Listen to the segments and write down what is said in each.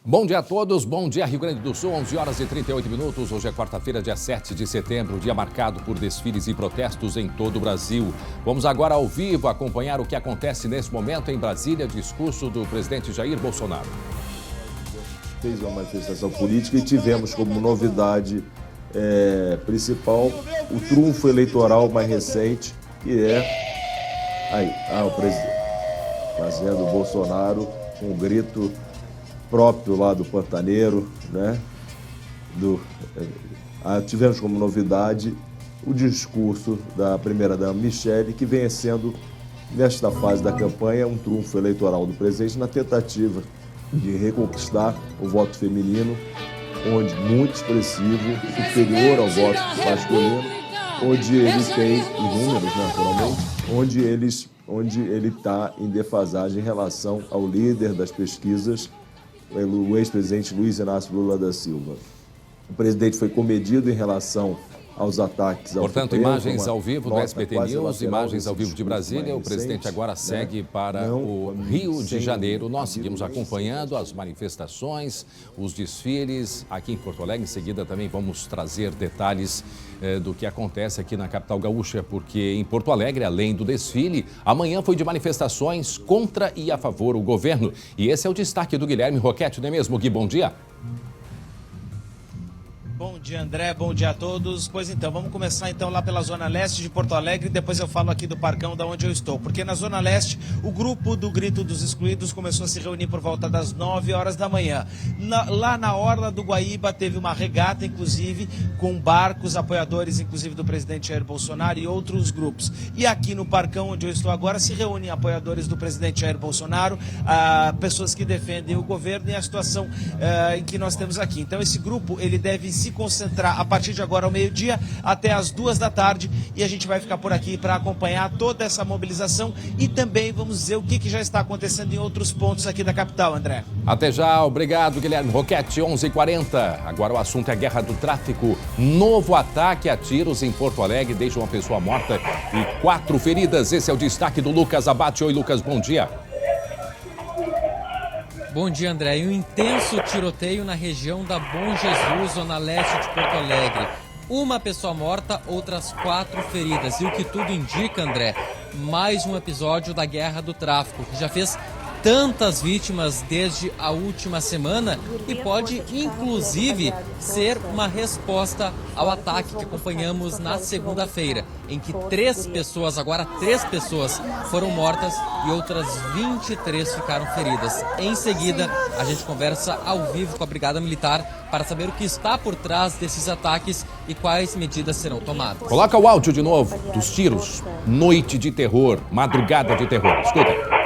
Bom dia a todos, bom dia Rio Grande do Sul, 11 horas e 38 minutos. Hoje é quarta-feira, dia 7 de setembro, dia marcado por desfiles e protestos em todo o Brasil. Vamos agora ao vivo acompanhar o que acontece nesse momento em Brasília, discurso do presidente Jair Bolsonaro. Fez uma manifestação política e tivemos como novidade principal o trunfo eleitoral mais recente, que é o presidente fazendo o Bolsonaro com um grito próprio lá do Pantaneiro, né? Tivemos como novidade o discurso da primeira-dama Michele, que vem sendo, nesta fase da campanha, um trunfo eleitoral do presidente na tentativa de reconquistar o voto feminino, onde muito expressivo, superior ao voto masculino, onde ele tem, em números, naturalmente, onde ele está em defasagem em relação ao líder das pesquisas, o ex-presidente Luiz Inácio Lula da Silva. O presidente foi comedido em relação aos ataques ao Portanto, Supremo, imagens ao vivo do SBT News, imagens ao vivo de Brasília. O presidente agora segue para o Rio de Janeiro. Nós seguimos acompanhando as manifestações, os desfiles aqui em Porto Alegre. Em seguida também vamos trazer detalhes do que acontece aqui na capital gaúcha, porque em Porto Alegre, além do desfile, amanhã foi de manifestações contra e a favor o governo. E esse é o destaque do Guilherme Roquette, não é mesmo, Gui? Bom dia. Bom dia, André. Bom dia a todos. Pois então, vamos começar então lá pela Zona Leste de Porto Alegre e depois eu falo aqui do Parcão, da onde eu estou. Porque na Zona Leste, o grupo do Grito dos Excluídos começou a se reunir por volta das 9 horas da manhã. Lá na Orla do Guaíba teve uma regata, inclusive, com barcos, apoiadores, inclusive, do presidente Jair Bolsonaro e outros grupos. E aqui no Parcão, onde eu estou agora, se reúnem apoiadores do presidente Jair Bolsonaro, pessoas que defendem o governo e a situação em que nós temos aqui. Então, esse grupo, ele deve se concentrar a partir de agora ao meio-dia até às 2 da tarde e a gente vai ficar por aqui para acompanhar toda essa mobilização e também vamos dizer o que já está acontecendo em outros pontos aqui da capital, André. Até já, obrigado Guilherme Roquette, 11h40. Agora o assunto é a guerra do tráfico. Novo ataque a tiros em Porto Alegre deixa uma pessoa morta e 4 feridas. Esse é o destaque do Lucas Abate. Oi Lucas, bom dia. Bom dia, André. E um intenso tiroteio na região da Bom Jesus, zona leste de Porto Alegre. Uma pessoa morta, outras 4 feridas. E o que tudo indica, André, mais um episódio da guerra do tráfico, que já fez tantas vítimas desde a última semana e pode, inclusive, ser uma resposta ao ataque que acompanhamos na segunda-feira, em que 3 pessoas foram mortas e outras 23 ficaram feridas. Em seguida, a gente conversa ao vivo com a Brigada Militar para saber o que está por trás desses ataques e quais medidas serão tomadas. Coloca o áudio de novo dos tiros. Noite de terror, madrugada de terror. Escuta.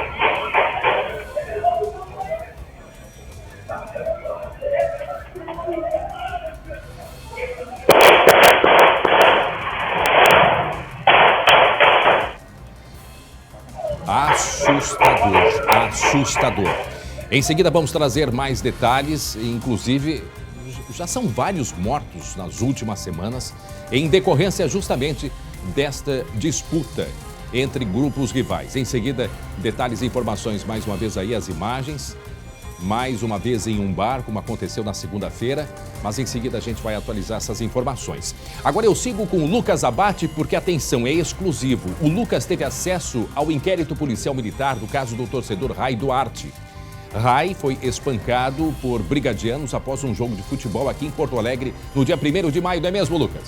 Assustador. Em seguida vamos trazer mais detalhes, inclusive já são vários mortos nas últimas semanas em decorrência justamente desta disputa entre grupos rivais. Em seguida, detalhes e informações, mais uma vez aí as imagens, mais uma vez em um bar, como aconteceu na segunda-feira, mas em seguida a gente vai atualizar essas informações. Agora eu sigo com o Lucas Abate, porque, atenção, é exclusivo. O Lucas teve acesso ao inquérito policial militar do caso do torcedor Rai Duarte. Rai foi espancado por brigadianos após um jogo de futebol aqui em Porto Alegre no dia 1º de maio, não é mesmo, Lucas?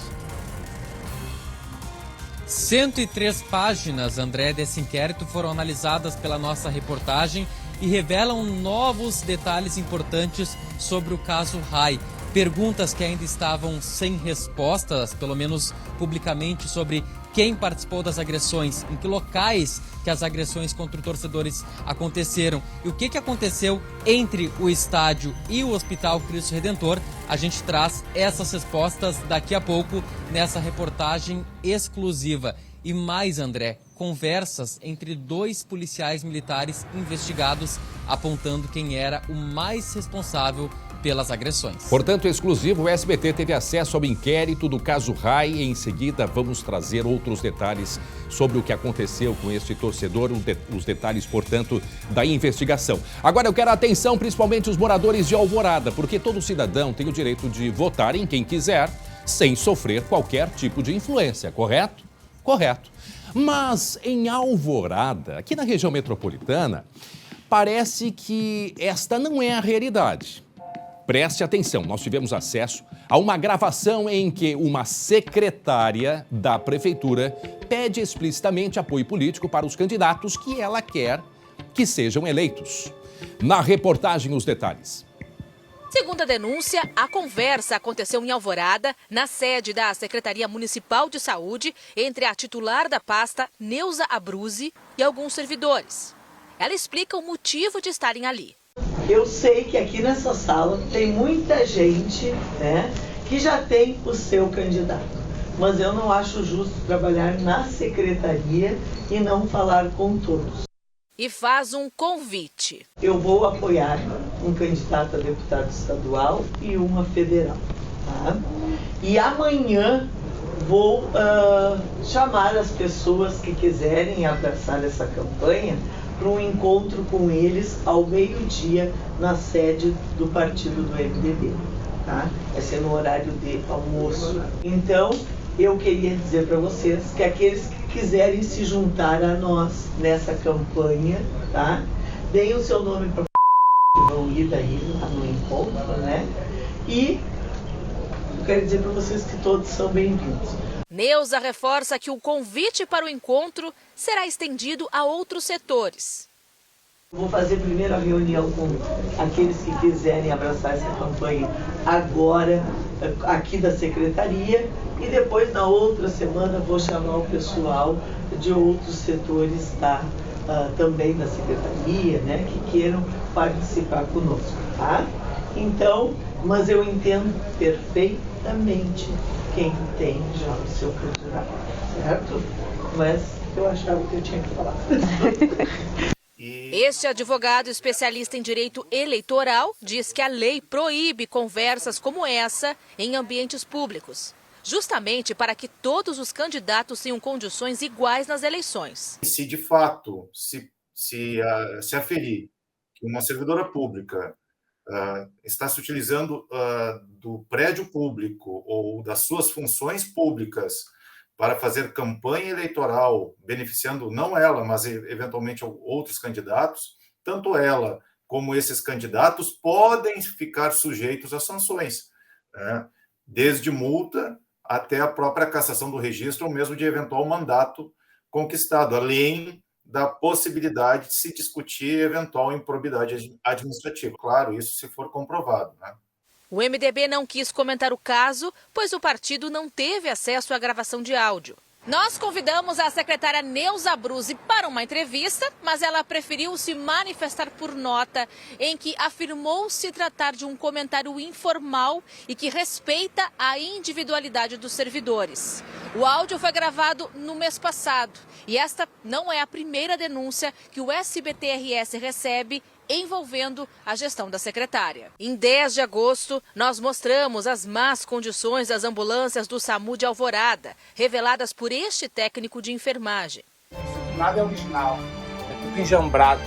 103 páginas, André, desse inquérito foram analisadas pela nossa reportagem e revelam novos detalhes importantes sobre o caso Rai. Perguntas que ainda estavam sem respostas, pelo menos publicamente, sobre quem participou das agressões, em que locais que as agressões contra os torcedores aconteceram e o que aconteceu entre o estádio e o Hospital Cristo Redentor. A gente traz essas respostas daqui a pouco nessa reportagem exclusiva. E mais, André, conversas entre 2 policiais militares investigados apontando quem era o mais responsável pelas agressões. Portanto, exclusivo, o SBT teve acesso ao inquérito do caso Rai e em seguida vamos trazer outros detalhes sobre o que aconteceu com este torcedor, os detalhes, portanto, da investigação. Agora eu quero a atenção, principalmente os moradores de Alvorada, porque todo cidadão tem o direito de votar em quem quiser, sem sofrer qualquer tipo de influência, correto? Correto. Mas em Alvorada, aqui na região metropolitana, parece que esta não é a realidade. Preste atenção, nós tivemos acesso a uma gravação em que uma secretária da prefeitura pede explicitamente apoio político para os candidatos que ela quer que sejam eleitos. Na reportagem, os detalhes. Segundo a denúncia, a conversa aconteceu em Alvorada, na sede da Secretaria Municipal de Saúde, entre a titular da pasta, Neuza Abruzzi, e alguns servidores. Ela explica o motivo de estarem ali. Eu sei que aqui nessa sala tem muita gente, né, que já tem o seu candidato. Mas eu não acho justo trabalhar na secretaria e não falar com todos. E faz um convite. Eu vou apoiar um candidato a deputado estadual e uma federal. Tá? E amanhã vou chamar as pessoas que quiserem abraçar essa campanha para um encontro com eles ao meio-dia na sede do partido do MDB. Tá? Vai ser no horário de almoço. Então, eu queria dizer para vocês que aqueles que quiserem se juntar a nós nessa campanha, tá? Deem o seu nome para vão ir daí lá no encontro, né? E eu quero dizer para vocês que todos são bem-vindos. Neuza reforça que o convite para o encontro será estendido a outros setores. Vou fazer primeiro a reunião com aqueles que quiserem abraçar essa campanha agora, aqui da secretaria, e depois, na outra semana, vou chamar o pessoal de outros setores também da secretaria, né, que queiram participar conosco, tá? Então, mas eu entendo perfeitamente quem tem já o seu candidato, certo? Mas eu achava que eu tinha que falar. Este advogado especialista em direito eleitoral diz que a lei proíbe conversas como essa em ambientes públicos, justamente para que todos os candidatos tenham condições iguais nas eleições. Se de fato se aferir que uma servidora pública está se utilizando do prédio público ou das suas funções públicas para fazer campanha eleitoral, beneficiando não ela, mas eventualmente outros candidatos, tanto ela como esses candidatos podem ficar sujeitos a sanções, né? Desde multa até a própria cassação do registro ou mesmo de eventual mandato conquistado, além da possibilidade de se discutir eventual improbidade administrativa. Claro, isso se for comprovado, né? O MDB não quis comentar o caso, pois o partido não teve acesso à gravação de áudio. Nós convidamos a secretária Neuza Abruzzi para uma entrevista, mas ela preferiu se manifestar por nota, em que afirmou se tratar de um comentário informal e que respeita a individualidade dos servidores. O áudio foi gravado no mês passado e esta não é a primeira denúncia que o SBT-RS recebe envolvendo a gestão da secretária. Em 10 de agosto, nós mostramos as más condições das ambulâncias do SAMU de Alvorada, reveladas por este técnico de enfermagem. Nada é original, é tudo enjambrado.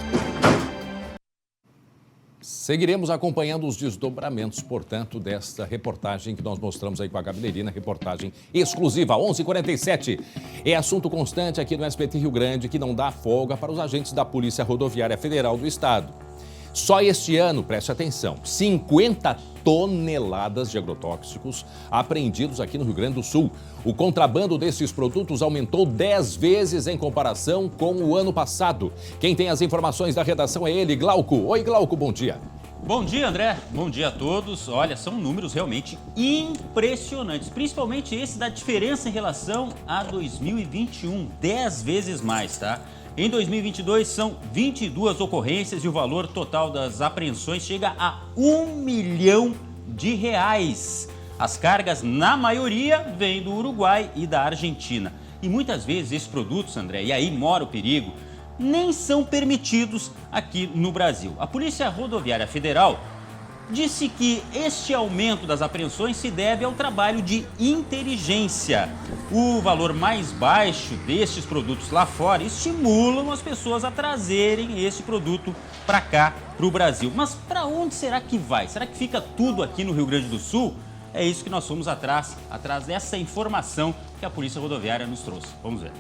Seguiremos acompanhando os desdobramentos, portanto, desta reportagem que nós mostramos aí com a Gabi Lerina, reportagem exclusiva, 11h47. É assunto constante aqui no SBT Rio Grande, que não dá folga para os agentes da Polícia Rodoviária Federal do Estado. Só este ano, preste atenção, 50 toneladas de agrotóxicos apreendidos aqui no Rio Grande do Sul. O contrabando desses produtos aumentou 10 vezes em comparação com o ano passado. Quem tem as informações da redação é ele, Glauco. Oi, Glauco, bom dia. Bom dia, André. Bom dia a todos. Olha, são números realmente impressionantes, principalmente esse da diferença em relação a 2021, 10 vezes mais, tá? Em 2022, são 22 ocorrências e o valor total das apreensões chega a R$1 milhão. As cargas, na maioria, vêm do Uruguai e da Argentina. E muitas vezes esses produtos, André, e aí mora o perigo, nem são permitidos aqui no Brasil. A Polícia Rodoviária Federal disse que este aumento das apreensões se deve ao trabalho de inteligência. O valor mais baixo destes produtos lá fora estimulam as pessoas a trazerem este produto para cá, para o Brasil. Mas para onde será que vai? Será que fica tudo aqui no Rio Grande do Sul? É isso que nós fomos atrás dessa informação que a Polícia Rodoviária nos trouxe. Vamos ver.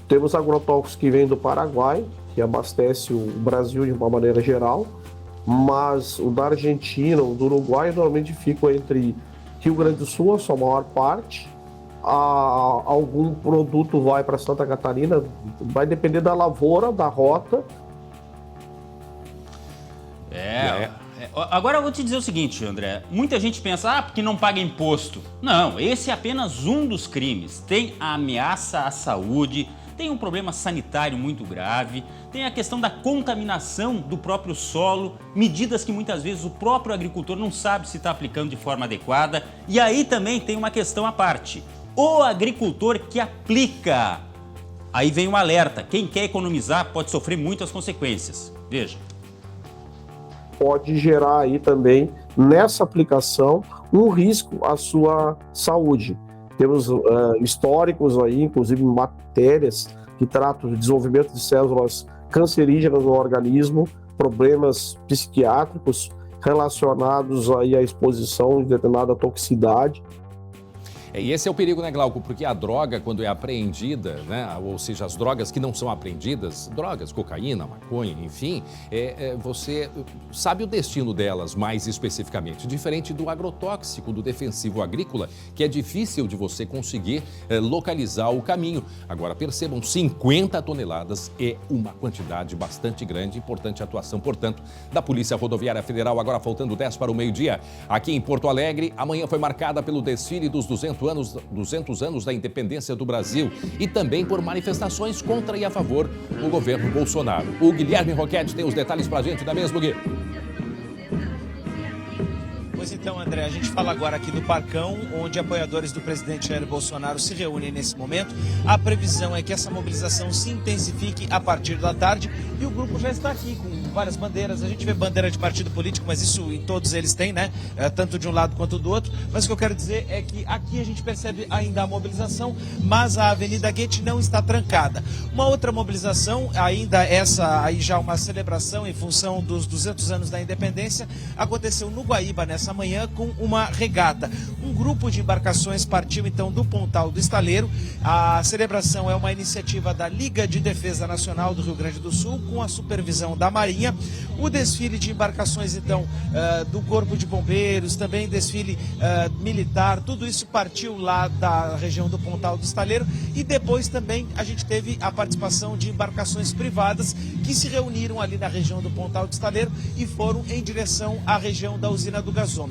Temos agrotóxicos que vêm do Paraguai, que abastece o Brasil de uma maneira geral, mas o da Argentina, o do Uruguai, normalmente ficam entre Rio Grande do Sul, a sua maior parte. Algum produto vai para Santa Catarina, vai depender da lavoura, da rota. Agora eu vou te dizer o seguinte, André. Muita gente pensa, porque não paga imposto. Não, esse é apenas um dos crimes. Tem a ameaça à saúde, tem um problema sanitário muito grave, tem a questão da contaminação do próprio solo, medidas que muitas vezes o próprio agricultor não sabe se está aplicando de forma adequada. E aí também tem uma questão à parte. O agricultor que aplica. Aí vem um alerta. Quem quer economizar pode sofrer muitas consequências. Veja. Pode gerar aí também, nessa aplicação, um risco à sua saúde. Temos históricos aí, inclusive matérias que tratam do desenvolvimento de células cancerígenas no organismo, problemas psiquiátricos relacionados aí à exposição de determinada toxicidade. E esse é o perigo, né, Glauco? Porque a droga, quando é apreendida, né, ou seja, as drogas que não são apreendidas, drogas, cocaína, maconha, enfim, você sabe o destino delas mais especificamente, diferente do agrotóxico, do defensivo agrícola, que é difícil de você conseguir localizar o caminho. Agora, percebam, 50 toneladas é uma quantidade bastante grande, importante a atuação, portanto, da Polícia Rodoviária Federal, agora faltando 10 para o meio-dia. Aqui em Porto Alegre, amanhã foi marcada pelo desfile dos 200 anos da independência do Brasil e também por manifestações contra e a favor do governo Bolsonaro. O Guilherme Roquette tem os detalhes pra gente, não é mesmo, Gui? Pois então, André, a gente fala agora aqui do Parcão, onde apoiadores do presidente Jair Bolsonaro se reúnem nesse momento. A previsão é que essa mobilização se intensifique a partir da tarde e o grupo já está aqui com várias bandeiras. A gente vê bandeira de partido político, mas isso em todos eles tem, né? Tanto de um lado quanto do outro. Mas o que eu quero dizer é que aqui a gente percebe ainda a mobilização, mas a Avenida Goethe não está trancada. Uma outra mobilização, ainda essa aí já uma celebração em função dos 200 anos da independência, aconteceu no Guaíba nessa manhã com uma regata. Um grupo de embarcações partiu então do Pontal do Estaleiro. A celebração é uma iniciativa da Liga de Defesa Nacional do Rio Grande do Sul, com a supervisão da Marinha. O desfile de embarcações então do Corpo de Bombeiros, também desfile militar, tudo isso partiu lá da região do Pontal do Estaleiro e depois também a gente teve a participação de embarcações privadas que se reuniram ali na região do Pontal do Estaleiro e foram em direção à região da usina do gasômetro.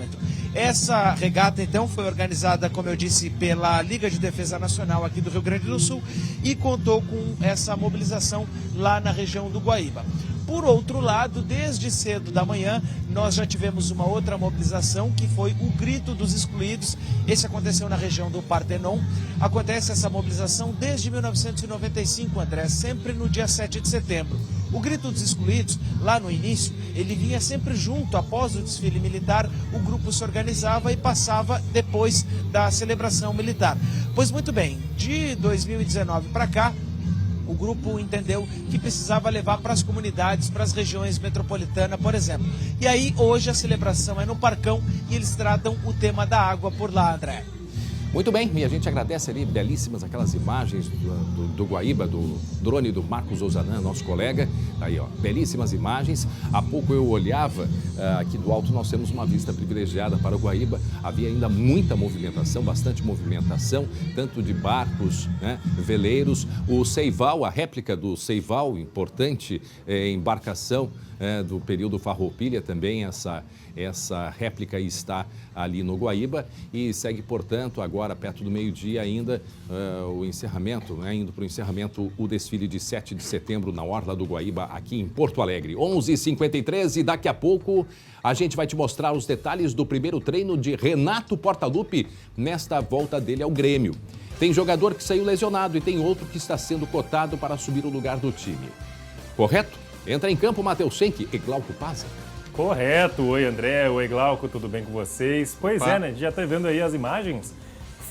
Essa regata então foi organizada, como eu disse, pela Liga de Defesa Nacional aqui do Rio Grande do Sul e contou com essa mobilização lá na região do Guaíba. Por outro lado, desde cedo da manhã, nós já tivemos uma outra mobilização, que foi o Grito dos Excluídos. Esse aconteceu na região do Partenon. Acontece essa mobilização desde 1995, André, sempre no dia 7 de setembro. O Grito dos Excluídos, lá no início, ele vinha sempre junto, após o desfile militar, o grupo se organizava e passava depois da celebração militar. Pois muito bem, de 2019 para cá, o grupo entendeu que precisava levar para as comunidades, para as regiões metropolitanas, por exemplo. E aí, hoje, a celebração é no Parcão e eles tratam o tema da água por lá, André. Muito bem, e a gente agradece ali, belíssimas aquelas imagens do Guaíba, do drone do Marcos Ozanam, nosso colega. Aí, ó, belíssimas imagens. Há pouco eu olhava, aqui do alto nós temos uma vista privilegiada para o Guaíba. Havia ainda muita movimentação, bastante movimentação, tanto de barcos, né, veleiros. O Seival, a réplica do Seival, importante embarcação do período Farroupilha, também essa réplica está ali no Guaíba e segue, portanto, agora perto do meio-dia ainda o encerramento, né, indo para o encerramento o desfile de 7 de setembro na Orla do Guaíba, aqui em Porto Alegre. 11h53 e daqui a pouco a gente vai te mostrar os detalhes do primeiro treino de Renato Portaluppi nesta volta dele ao Grêmio. Tem jogador que saiu lesionado e tem outro que está sendo cotado para assumir o lugar do time. Correto? Entra em campo Matheus Schenck e Glauco Pazza. Correto. Oi, André. Oi, Glauco. Tudo bem com vocês? Pois é, né? A gente já tá vendo aí as imagens.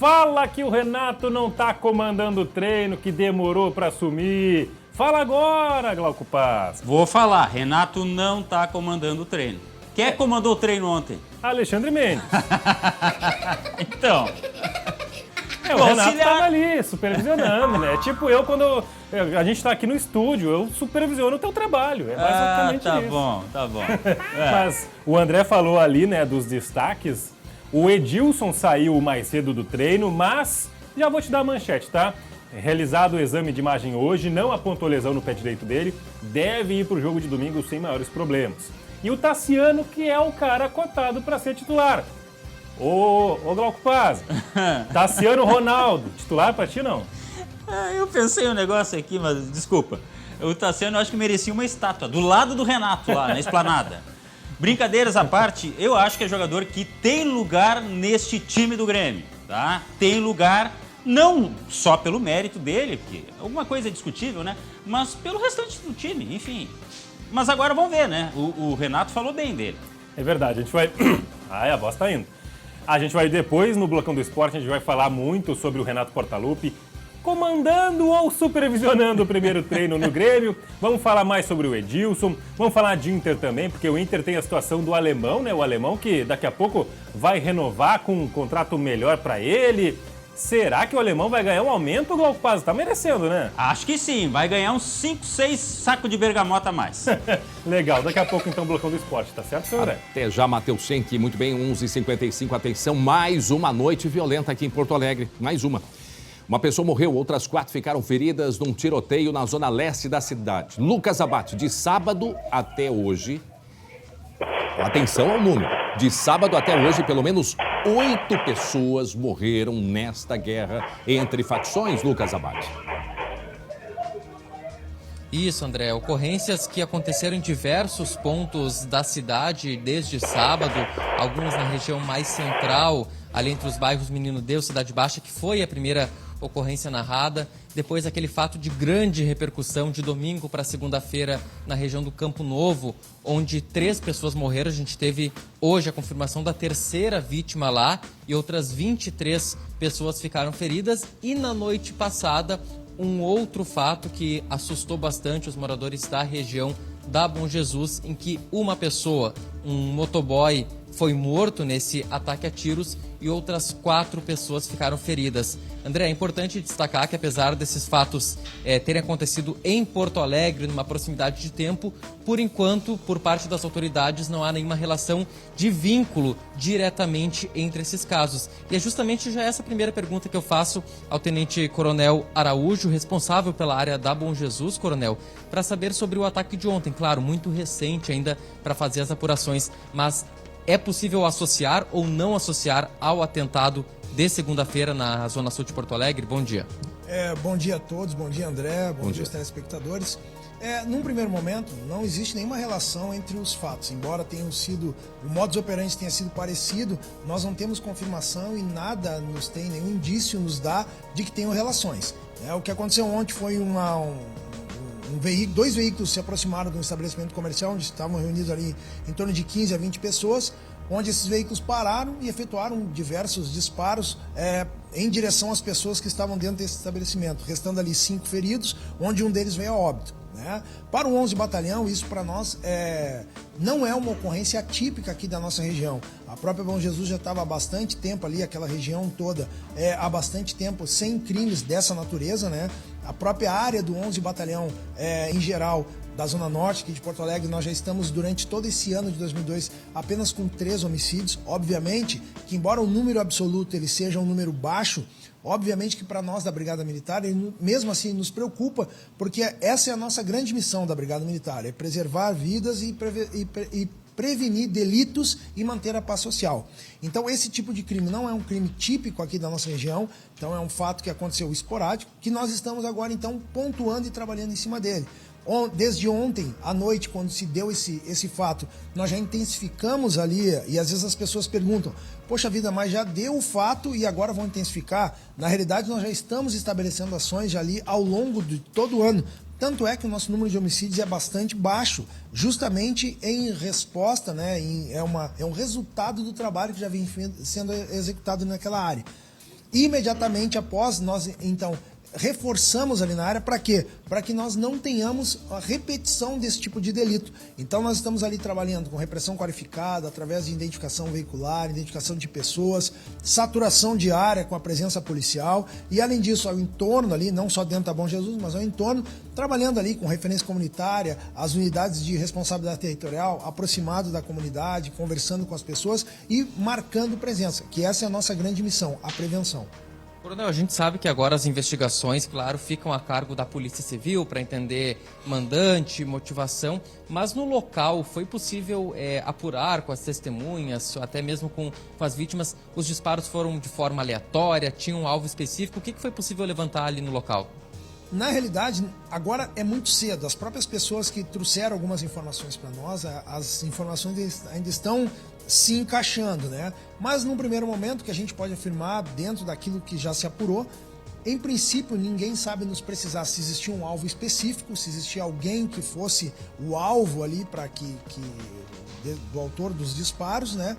Fala que o Renato não tá comandando o treino, que demorou para assumir. Fala agora, Glauco Pazza. Vou falar. Renato não tá comandando o treino. Quem comandou o treino ontem? Alexandre Mendes. Então... o Renato tava ali, supervisionando, né? Tipo eu, quando a gente tá aqui no estúdio, eu supervisiono o teu trabalho. É basicamente isso. Tá bom. Mas o André falou ali, né, dos destaques. O Edilson saiu mais cedo do treino, mas já vou te dar a manchete, tá? Realizado o exame de imagem hoje, não apontou lesão no pé direito dele, deve ir pro jogo de domingo sem maiores problemas. E o Tassiano, que é o cara cotado para ser titular. Ô Glauco Pazza, Tassiano Ronaldo, titular pra ti não? Eu pensei um negócio aqui, mas desculpa. O Tassiano eu acho que merecia uma estátua do lado do Renato lá, na esplanada. Brincadeiras à parte, eu acho que é jogador que tem lugar neste time do Grêmio, tá? Tem lugar não só pelo mérito dele, porque alguma coisa é discutível, né? Mas pelo restante do time, enfim. Mas agora vamos ver, né? O Renato falou bem dele. É verdade, a gente vai... a voz tá indo. A gente vai depois, no Blocão do Esporte, a gente vai falar muito sobre o Renato Portaluppi comandando ou supervisionando o primeiro treino no Grêmio. Vamos falar mais sobre o Edilson, vamos falar de Inter também, porque o Inter tem a situação do alemão, né? O alemão que daqui a pouco vai renovar com um contrato melhor para ele. Será que o alemão vai ganhar um aumento, Glauco Pazza? Tá merecendo, né? Acho que sim, vai ganhar uns 5, 6 sacos de bergamota a mais. Legal, daqui a pouco então o Blocão do Esporte, tá certo, senhor André? Até já, Matheus Schenck, muito bem, 11h55, atenção, mais uma noite violenta aqui em Porto Alegre, mais uma. Uma pessoa morreu, outras 4 ficaram feridas num tiroteio na zona leste da cidade. Lucas Abate, de sábado até hoje, atenção ao número, de sábado até hoje, pelo menos 8 pessoas morreram nesta guerra entre facções, Lucas Abate. Isso, André. Ocorrências que aconteceram em diversos pontos da cidade desde sábado, alguns na região mais central, ali entre os bairros Menino Deus, Cidade Baixa, que foi a primeira ocorrência narrada. Depois aquele fato de grande repercussão de domingo para segunda-feira na região do Campo Novo, onde 3 pessoas morreram. A gente teve hoje a confirmação da 3ª vítima lá e outras 23 pessoas ficaram feridas. E na noite passada, um outro fato que assustou bastante os moradores da região da Bom Jesus, em que uma pessoa, um motoboy, foi morto nesse ataque a tiros e outras 4 pessoas ficaram feridas. André, é importante destacar que apesar desses fatos terem acontecido em Porto Alegre, numa proximidade de tempo, por enquanto, por parte das autoridades, não há nenhuma relação de vínculo diretamente entre esses casos. E é justamente já essa primeira pergunta que eu faço ao Tenente Coronel Araújo, responsável pela área da Bom Jesus, Coronel, para saber sobre o ataque de ontem. Claro, muito recente ainda para fazer as apurações, mas é possível associar ou não associar ao atentado de segunda-feira na Zona Sul de Porto Alegre? Bom dia. Bom dia a todos, bom dia André, bom dia aos telespectadores. Num primeiro momento, não existe nenhuma relação entre os fatos, embora tenham sido, o modus operandi tenha sido parecido, nós não temos confirmação e nada nos tem, nenhum indício nos dá de que tenham relações. O que aconteceu ontem foi dois veículos se aproximaram de um estabelecimento comercial onde estavam reunidos ali em torno de 15 a 20 pessoas, onde esses veículos pararam e efetuaram diversos disparos em direção às pessoas que estavam dentro desse estabelecimento, restando ali 5 feridos, onde um deles veio a óbito. Para o 11 Batalhão, isso para nós não é uma ocorrência atípica aqui da nossa região. A própria Bom Jesus já estava há bastante tempo ali, aquela região toda, há bastante tempo sem crimes dessa natureza, né? A própria área do 11 Batalhão, em geral, da Zona Norte aqui de Porto Alegre, nós já estamos durante todo esse ano de 2002 apenas com 3 homicídios. Obviamente que, embora o número absoluto ele seja um número baixo, obviamente que para nós da Brigada Militar, ele, mesmo assim, nos preocupa, porque essa é a nossa grande missão da Brigada Militar, é preservar vidas e prevenir delitos e manter a paz social. Então esse tipo de crime não é um crime típico aqui da nossa região, então é um fato que aconteceu esporádico, que nós estamos agora então pontuando e trabalhando em cima dele. Desde ontem à noite, quando se deu esse fato, nós já intensificamos ali, e às vezes as pessoas perguntam, poxa vida, mas já deu o fato e agora vão intensificar? Na realidade, nós já estamos estabelecendo ações já ali ao longo de todo o ano, Tanto é que o nosso número de homicídios é bastante baixo, justamente em resposta, né, é um resultado do trabalho que já vem sendo executado naquela área. Imediatamente após, nós, então, reforçamos ali na área para quê? Para que nós não tenhamos a repetição desse tipo de delito. Então nós estamos ali trabalhando com repressão qualificada, através de identificação veicular, identificação de pessoas, saturação de área com a presença policial e além disso ao entorno ali, não só dentro da Bom Jesus, mas ao entorno, trabalhando ali com referência comunitária, as unidades de responsabilidade territorial, aproximado da comunidade, conversando com as pessoas e marcando presença, que essa é a nossa grande missão, a prevenção. Coronel, a gente sabe que agora as investigações, claro, ficam a cargo da Polícia Civil para entender mandante, motivação, mas no local foi possível apurar com as testemunhas, até mesmo com as vítimas, os disparos foram de forma aleatória, tinham um alvo específico, o que foi possível levantar ali no local? Na realidade, agora é muito cedo. As próprias pessoas que trouxeram algumas informações para nós, as informações ainda estão se encaixando, né? Mas num primeiro momento que a gente pode afirmar, dentro daquilo que já se apurou, em princípio ninguém sabe nos precisar se existia um alvo específico, se existia alguém que fosse o alvo ali para do autor dos disparos, né?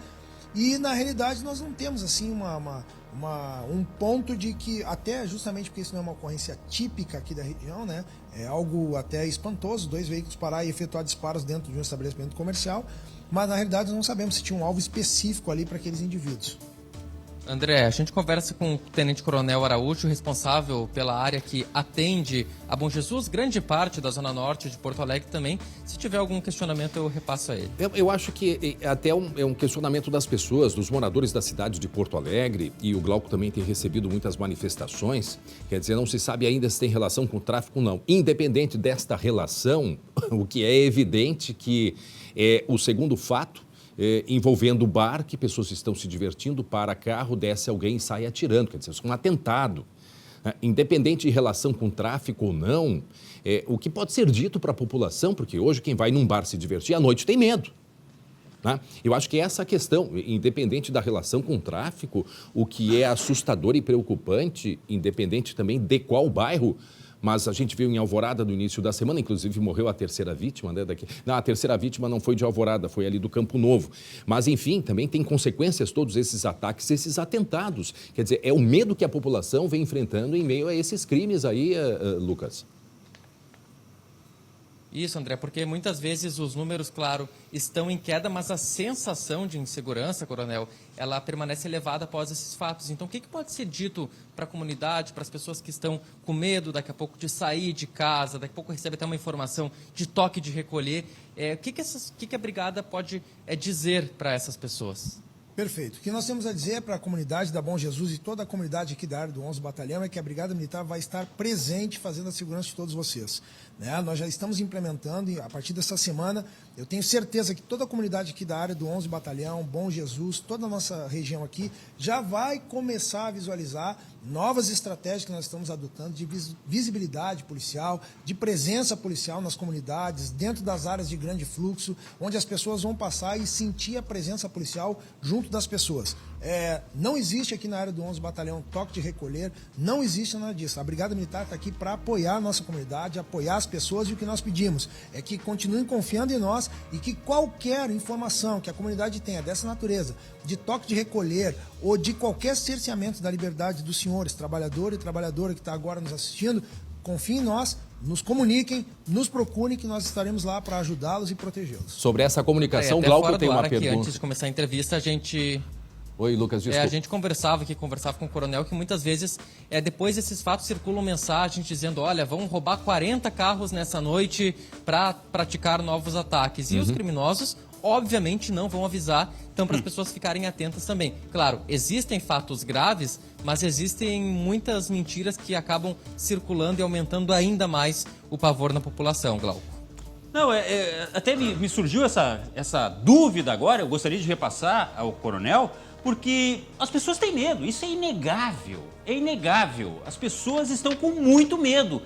E na realidade nós não temos assim um ponto de que, até justamente porque isso não é uma ocorrência típica aqui da região, né? É algo até espantoso, 2 veículos parar e efetuar disparos dentro de um estabelecimento comercial, mas na realidade nós não sabemos se tinha um alvo específico ali para aqueles indivíduos. André, a gente conversa com o Tenente Coronel Araújo, responsável pela área que atende a Bom Jesus, grande parte da Zona Norte de Porto Alegre também. Se tiver algum questionamento, eu repasso a ele. Eu acho que até é um questionamento das pessoas, dos moradores da cidade de Porto Alegre, e o Glauco também tem recebido muitas manifestações, quer dizer, não se sabe ainda se tem relação com o tráfico ou não. Independente desta relação, o que é evidente que é o segundo fato, envolvendo o bar, que pessoas estão se divertindo, para carro, desce alguém e sai atirando, quer dizer, isso é um atentado. Independente de relação com tráfico ou não, o que pode ser dito para a população, porque hoje quem vai num bar se divertir à noite tem medo. Né? Eu acho que essa é a questão, independente da relação com o tráfico, o que é assustador e preocupante, independente também de qual bairro, mas a gente viu em Alvorada no início da semana, inclusive morreu a terceira vítima, né? Não, a terceira vítima não foi de Alvorada, foi ali do Campo Novo. Mas, enfim, também tem consequências todos esses ataques, esses atentados. Quer dizer, é o medo que a população vem enfrentando em meio a esses crimes aí, Lucas. Isso, André, porque muitas vezes os números, claro, estão em queda, mas a sensação de insegurança, Coronel, ela permanece elevada após esses fatos. Então, o que pode ser dito para a comunidade, para as pessoas que estão com medo daqui a pouco de sair de casa, daqui a pouco recebe até uma informação de toque de recolher? O que a Brigada pode dizer para essas pessoas? Perfeito. O que nós temos a dizer para a comunidade da Bom Jesus e toda a comunidade aqui da área do 11º Batalhão é que a Brigada Militar vai estar presente fazendo a segurança de todos vocês. Né? Nós já estamos implementando e a partir dessa semana eu tenho certeza que toda a comunidade aqui da área do 11º Batalhão, Bom Jesus, toda a nossa região aqui já vai começar a visualizar novas estratégias que nós estamos adotando de visibilidade policial, de presença policial nas comunidades, dentro das áreas de grande fluxo, onde as pessoas vão passar e sentir a presença policial junto das pessoas. Não existe aqui na área do 11º Batalhão toque de recolher, não existe nada disso. A Brigada Militar está aqui para apoiar a nossa comunidade, apoiar as pessoas, e o que nós pedimos é que continuem confiando em nós e que qualquer informação que a comunidade tenha dessa natureza, de toque de recolher ou de qualquer cerceamento da liberdade dos senhores, trabalhador e trabalhadora que está agora nos assistindo, confiem em nós, nos comuniquem, nos procurem, que nós estaremos lá para ajudá-los e protegê-los. Sobre essa comunicação, Glauco tem uma pergunta. Antes de começar a entrevista, a gente... Oi, Lucas, desculpa. A gente conversava com o coronel, que muitas vezes, depois desses fatos, circulam mensagens dizendo, olha, vão roubar 40 carros nessa noite para praticar novos ataques. E os criminosos, obviamente, não vão avisar, então para as pessoas ficarem atentas também. Claro, existem fatos graves, mas existem muitas mentiras que acabam circulando e aumentando ainda mais o pavor na população, Glauco. Não, até me surgiu essa dúvida agora, eu gostaria de repassar ao coronel, porque as pessoas têm medo, isso é inegável, as pessoas estão com muito medo.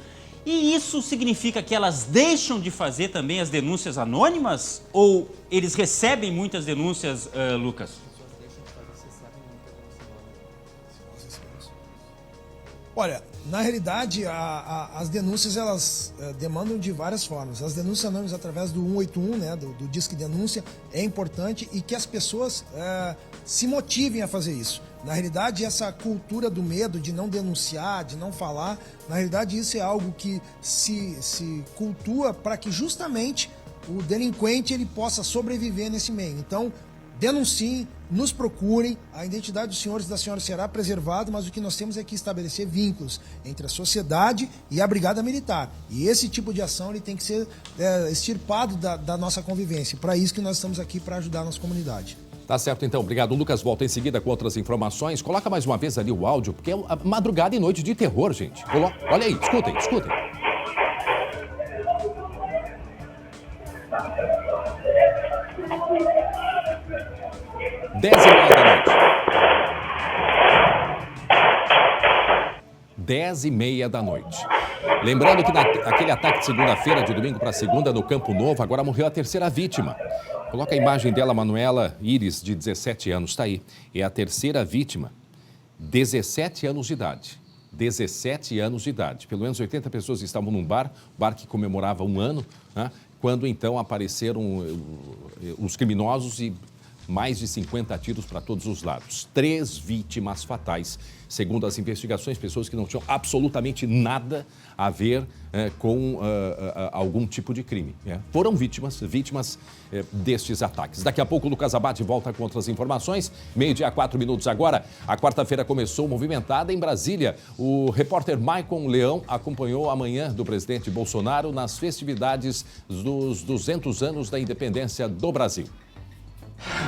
E isso significa que elas deixam de fazer também as denúncias anônimas? Ou eles recebem muitas denúncias, Lucas? Olha, Na realidade, as denúncias, elas demandam de várias formas. As denúncias anônimas através do 181, né, do Disque Denúncia, é importante, e que as pessoas se motivem a fazer isso. Na realidade, essa cultura do medo de não denunciar, de não falar, na realidade isso é algo que se cultua para que justamente o delinquente ele possa sobreviver nesse meio. Então, denunciem, nos procurem, a identidade dos senhores e das senhoras será preservada, mas o que nós temos é que estabelecer vínculos entre a sociedade e a Brigada Militar. E esse tipo de ação ele tem que ser extirpado da nossa convivência. Para isso que nós estamos aqui, para ajudar a nossa comunidade. Tá certo, então. Obrigado. O Lucas volta em seguida com outras informações. Coloca mais uma vez ali o áudio, porque é madrugada e noite de terror, gente. Olha aí, escutem. 10h30 da noite. Lembrando que naquele ataque de segunda-feira, de domingo para segunda, no Campo Novo, agora morreu a terceira vítima. Coloca a imagem dela, Manuela Iris, de 17 anos, está aí. É a terceira vítima, 17 anos de idade. 17 anos de idade. Pelo menos 80 pessoas estavam num bar que comemorava um ano, né, quando então apareceram os criminosos e mais de 50 tiros para todos os lados. 3 vítimas fatais. Segundo as investigações, pessoas que não tinham absolutamente nada a ver com algum tipo de crime. Foram vítimas destes ataques. Daqui a pouco o Lucas Abate volta com outras informações. 12:04 agora. A quarta-feira começou movimentada em Brasília. O repórter Maicon Leão acompanhou a manhã do presidente Bolsonaro nas festividades dos 200 anos da independência do Brasil.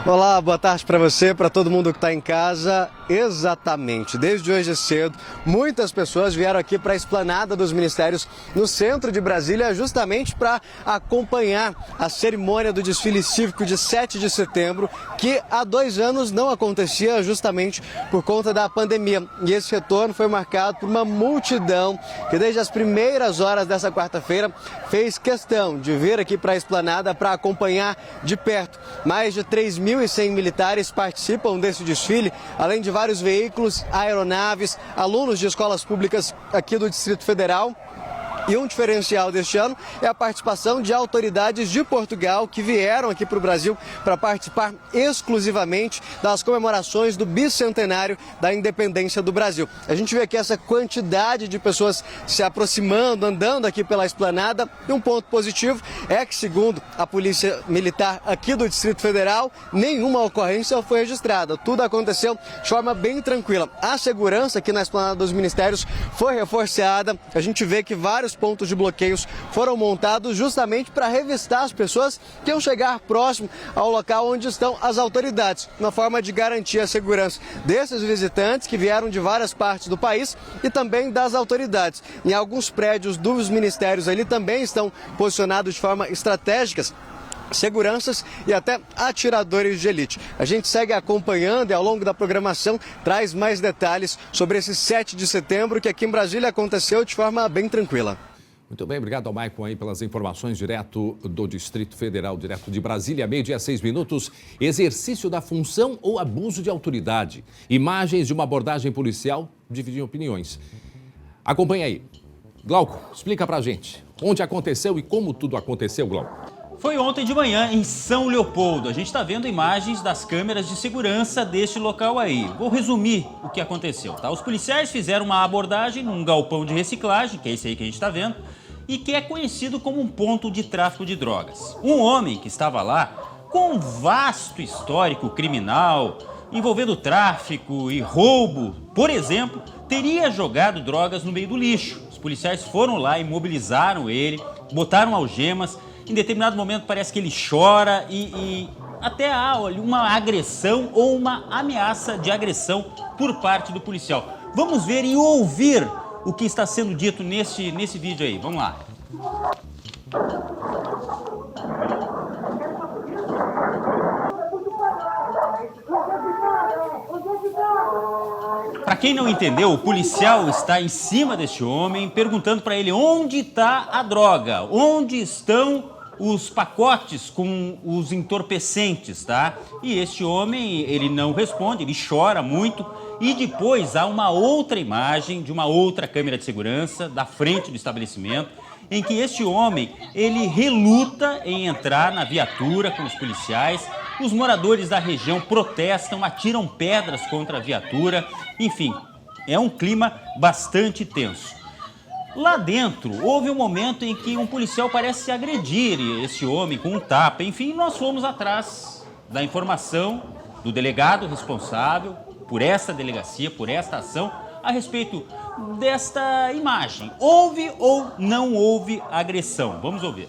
Olá, boa tarde para você, para todo mundo que está em casa. Exatamente, desde hoje cedo, muitas pessoas vieram aqui para a Esplanada dos Ministérios no centro de Brasília, justamente para acompanhar a cerimônia do desfile cívico de 7 de setembro, que há 2 anos não acontecia justamente por conta da pandemia. E esse retorno foi marcado por uma multidão que desde as primeiras horas dessa quarta-feira fez questão de vir aqui para a Esplanada para acompanhar de perto. Mais de 3.100 militares participam desse desfile, além de vários veículos, aeronaves, alunos de escolas públicas aqui do Distrito Federal. E um diferencial deste ano é a participação de autoridades de Portugal que vieram aqui para o Brasil para participar exclusivamente das comemorações do bicentenário da independência do Brasil. A gente vê aqui essa quantidade de pessoas se aproximando, andando aqui pela Esplanada. E um ponto positivo é que, segundo a Polícia Militar aqui do Distrito Federal, nenhuma ocorrência foi registrada. Tudo aconteceu de forma bem tranquila. A segurança aqui na Esplanada dos Ministérios foi reforçada. A gente vê que vários pontos de bloqueios foram montados justamente para revistar as pessoas que iam chegar próximo ao local onde estão as autoridades, uma forma de garantir a segurança desses visitantes que vieram de várias partes do país e também das autoridades. Em alguns prédios dos ministérios ali também estão posicionados de forma estratégica seguranças e até atiradores de elite. A gente segue acompanhando e ao longo da programação traz mais detalhes sobre esse 7 de setembro que aqui em Brasília aconteceu de forma bem tranquila. Muito bem, obrigado ao Maicon aí pelas informações direto do Distrito Federal, direto de Brasília, 12:06. Exercício da função ou abuso de autoridade? Imagens de uma abordagem policial dividem opiniões. Acompanha aí. Glauco, explica pra gente onde aconteceu e como tudo aconteceu, Glauco. Foi ontem de manhã em São Leopoldo. A gente está vendo imagens das câmeras de segurança deste local aí. Vou resumir o que aconteceu, tá? Os policiais fizeram uma abordagem num galpão de reciclagem, que é esse aí que a gente está vendo, e que é conhecido como um ponto de tráfico de drogas. Um homem que estava lá, com um vasto histórico criminal, envolvendo tráfico e roubo, por exemplo, teria jogado drogas no meio do lixo. Os policiais foram lá, imobilizaram ele, botaram algemas. Em determinado momento parece que ele chora e até há uma agressão ou uma ameaça de agressão por parte do policial. Vamos ver e ouvir o que está sendo dito nesse vídeo aí. Vamos lá. Para quem não entendeu, o policial está em cima deste homem, perguntando para ele onde está a droga, onde estão os pacotes com os entorpecentes, tá? E este homem, ele não responde, ele chora muito. E depois há uma outra imagem de uma outra câmera de segurança da frente do estabelecimento, em que este homem, ele reluta em entrar na viatura com os policiais. Os moradores da região protestam, atiram pedras contra a viatura. Enfim, é um clima bastante tenso. Lá dentro, houve um momento em que um policial parece agredir esse homem com um tapa. Enfim, nós fomos atrás da informação do delegado responsável por esta delegacia, por esta ação, a respeito desta imagem. Houve ou não houve agressão? Vamos ouvir.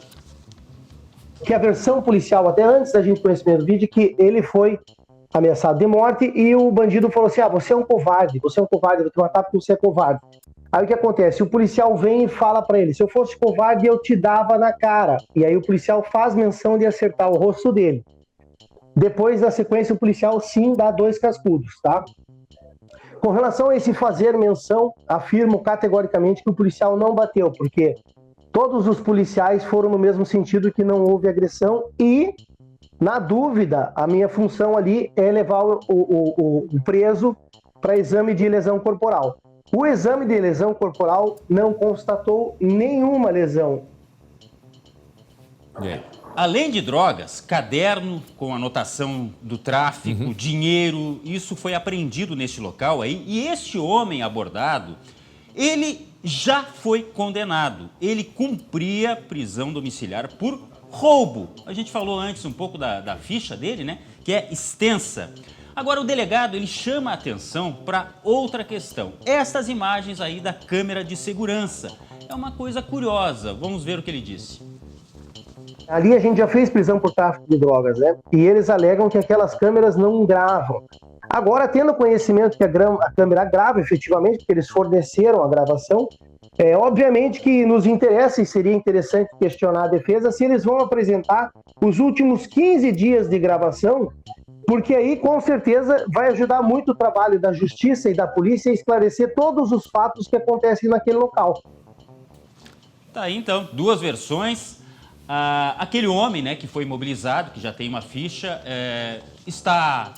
Que a versão policial, até antes da gente conhecer o vídeo, que ele foi ameaçado de morte e o bandido falou assim, você é um covarde, vou te matar porque você é covarde. Aí o que acontece? O policial vem e fala pra ele, se eu fosse covarde eu te dava na cara. E aí o policial faz menção de acertar o rosto dele. Depois, na sequência, o policial sim dá 2 cascudos, tá? Com relação a esse fazer menção, afirmo categoricamente que o policial não bateu, porque todos os policiais foram no mesmo sentido, que não houve agressão e, na dúvida, a minha função ali é levar o preso para exame de lesão corporal. O exame de lesão corporal não constatou nenhuma lesão. Além de drogas, caderno com anotação do tráfico, dinheiro, isso foi apreendido neste local aí. E este homem abordado, ele já foi condenado. Ele cumpria prisão domiciliar por roubo. A gente falou antes um pouco da ficha dele, né? Que é extensa. Agora, o delegado, ele chama a atenção para outra questão. Estas imagens aí da câmera de segurança. É uma coisa curiosa. Vamos ver o que ele disse. Ali a gente já fez prisão por tráfico de drogas, né? E eles alegam que aquelas câmeras não gravam. Agora, tendo conhecimento que a câmera grava efetivamente, porque eles forneceram a gravação, obviamente que nos interessa e seria interessante questionar a defesa se eles vão apresentar os últimos 15 dias de gravação, porque aí com certeza vai ajudar muito o trabalho da justiça e da polícia a esclarecer todos os fatos que acontecem naquele local. Tá aí então, 2 versões. Aquele homem, né, que foi imobilizado, que já tem uma ficha, está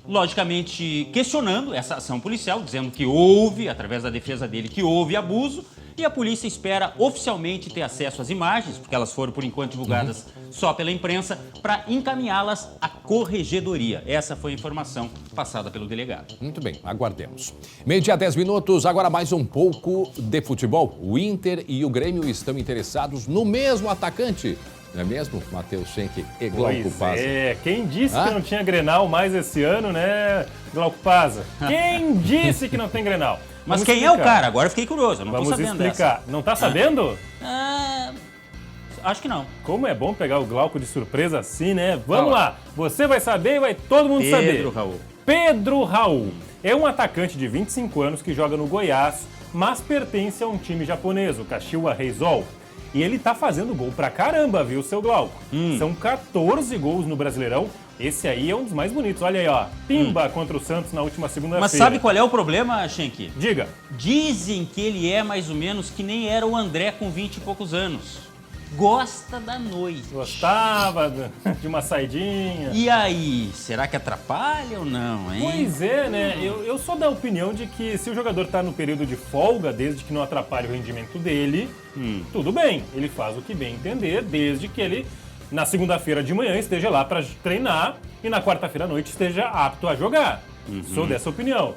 logicamente questionando essa ação policial, dizendo que houve, através da defesa dele, que houve abuso, e a polícia espera oficialmente ter acesso às imagens, porque elas foram por enquanto divulgadas só pela imprensa, para encaminhá-las à corregedoria. Essa foi a informação passada pelo delegado. Muito bem, aguardemos. 12:10, agora mais um pouco de futebol. O Inter e o Grêmio estão interessados no mesmo atacante. Não é mesmo, Matheus Schenck e Glauco Pazza? Quem disse que não tinha Grenal mais esse ano, né, Glauco Pazza? Quem disse que não tem Grenal? Mas quem é o cara? Agora eu fiquei curioso, eu não tô sabendo Vamos explicar. dessa. Não tá sabendo? Acho que não. Como é bom pegar o Glauco de surpresa assim, né? Vamos lá, você vai saber e vai todo mundo saber. Pedro Raul. Pedro Raul é um atacante de 25 anos que joga no Goiás, mas pertence a um time japonês, o Kashiwa Reysol. E ele tá fazendo gol pra caramba, viu, seu Glauco? São 14 gols no Brasileirão. Esse aí é um dos mais bonitos. Olha aí, ó. Pimba contra o Santos na última segunda-feira. Mas sabe qual é o problema, Schenck? Diga. Dizem que ele é mais ou menos que nem era o André com 20 e poucos anos. Gosta da noite. Gostava de uma saidinha. E aí, será que atrapalha ou não, hein? Pois é, né? Eu sou da opinião de que se o jogador tá no período de folga, desde que não atrapalhe o rendimento dele, tudo bem. Ele faz o que bem entender, desde que ele, na segunda-feira de manhã, esteja lá para treinar e na quarta-feira à noite esteja apto a jogar. Sou dessa opinião.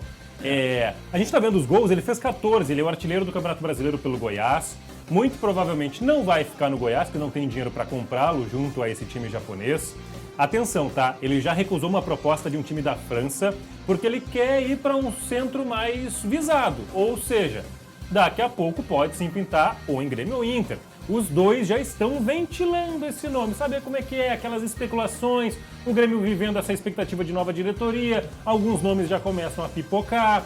A gente tá vendo os gols, ele fez 14, ele é o artilheiro do Campeonato Brasileiro pelo Goiás. Muito provavelmente não vai ficar no Goiás, porque não tem dinheiro para comprá-lo junto a esse time japonês. Atenção, tá? Ele já recusou uma proposta de um time da França, porque ele quer ir para um centro mais visado. Ou seja, daqui a pouco pode sim pintar ou em Grêmio ou Inter. Os dois já estão ventilando esse nome. Sabe como é que é? Aquelas especulações, o Grêmio vivendo essa expectativa de nova diretoria, alguns nomes já começam a pipocar.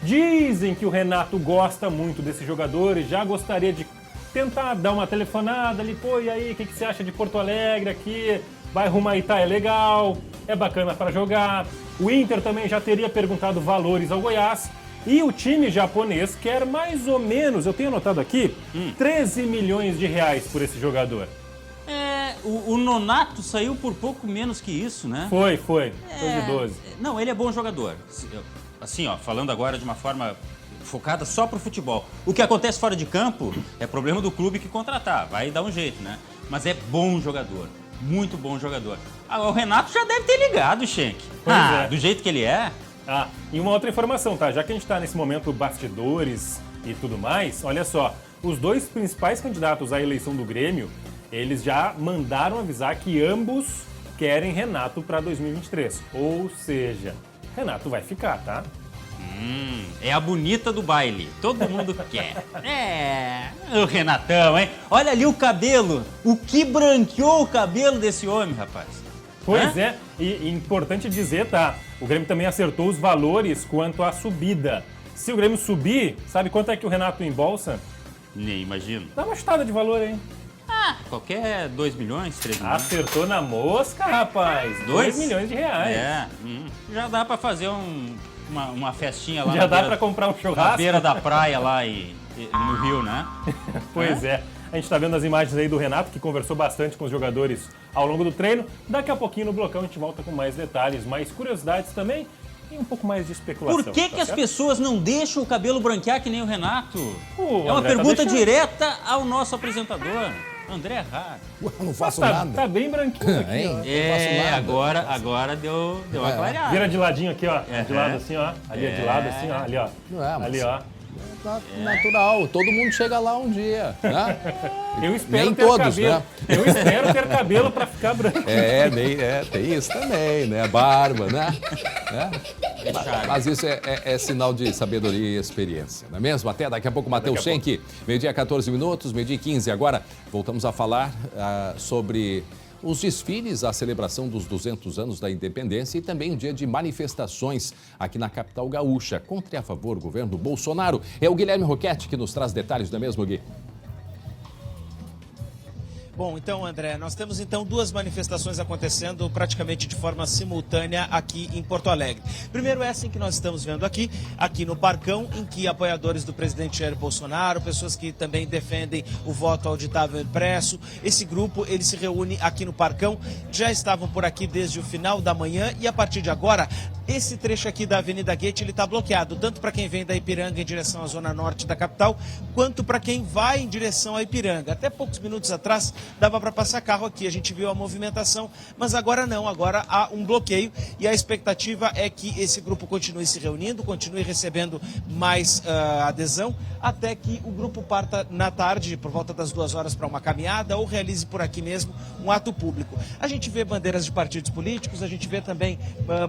Dizem que o Renato gosta muito desse jogador e já gostaria de tentar dar uma telefonada ali, pô, e aí, o que você acha de Porto Alegre aqui? Bairro Humaitá é legal, é bacana para jogar. O Inter também já teria perguntado valores ao Goiás e o time japonês quer mais ou menos, eu tenho anotado aqui, 13 milhões de reais por esse jogador. o Nonato saiu por pouco menos que isso, né? Foi de 12. Não, ele é bom jogador. Assim, ó, falando agora de uma forma focada só pro futebol. O que acontece fora de campo é problema do clube que contratar, vai dar um jeito, né? Mas é bom jogador, muito bom jogador. O Renato já deve ter ligado, Schenck. Do jeito que ele é. E uma outra informação, tá? Já que a gente tá nesse momento bastidores e tudo mais, olha só, os dois principais candidatos à eleição do Grêmio, eles já mandaram avisar que ambos querem Renato para 2023. Ou seja, Renato vai ficar, tá? É a bonita do baile. Todo mundo quer. O Renatão, hein? Olha ali o cabelo. O que branqueou o cabelo desse homem, rapaz. Pois é. E importante dizer, tá? O Grêmio também acertou os valores quanto à subida. Se o Grêmio subir, sabe quanto é que o Renato embolsa? Nem imagino. Dá uma chutada de valor, hein? Qualquer 2 milhões, 3 milhões. Acertou na mosca, rapaz. 2 milhões de reais. Já dá pra fazer uma festinha lá. Já dá pra comprar um churrasco. Na beira da praia lá no Rio, né? Pois é. A gente tá vendo as imagens aí do Renato, que conversou bastante com os jogadores ao longo do treino. Daqui a pouquinho no blocão a gente volta com mais detalhes, mais curiosidades também e um pouco mais de especulação. Por que as pessoas não deixam o cabelo branquear que nem o Renato? É uma André pergunta direta ao nosso apresentador, André Rara. Eu não faço nada. Tá bem branquinho aqui, ó. Não faço nada. Agora deu uma clareada. Vira de ladinho aqui, ó. De lado assim, ó. Ali de lado assim, ó. Ali, ó. Ali, ó. Natural, todo mundo chega lá um dia, né? Eu espero nem ter todos, cabelo. né? Eu espero ter cabelo pra ficar branco. Tem isso também, né? Barba, né? Mas isso é sinal de sabedoria e experiência, não é mesmo? Até daqui a pouco, Matheus Schenck, meio-dia 14 minutos, meio-dia 15. Agora, voltamos a falar sobre os desfiles, a celebração dos 200 anos da independência e também o dia de manifestações aqui na capital gaúcha. Contra e a favor do governo Bolsonaro. É o Guilherme Roquette que nos traz detalhes, não é mesmo, Gui? Bom, então, André, nós temos então duas manifestações acontecendo praticamente de forma simultânea aqui em Porto Alegre. Primeiro, essa em que nós estamos vendo aqui no Parcão, em que apoiadores do presidente Jair Bolsonaro, pessoas que também defendem o voto auditável impresso, esse grupo, ele se reúne aqui no Parcão, já estavam por aqui desde o final da manhã e a partir de agora, esse trecho aqui da Avenida Goethe, ele está bloqueado, tanto para quem vem da Ipiranga em direção à zona norte da capital, quanto para quem vai em direção à Ipiranga. Até poucos minutos atrás, dava para passar carro aqui, a gente viu a movimentação, mas agora não, agora há um bloqueio e a expectativa é que esse grupo continue se reunindo, continue recebendo mais adesão, até que o grupo parta na tarde, por volta das 2 horas, para uma caminhada ou realize por aqui mesmo um ato público. A gente vê bandeiras de partidos políticos, a gente vê também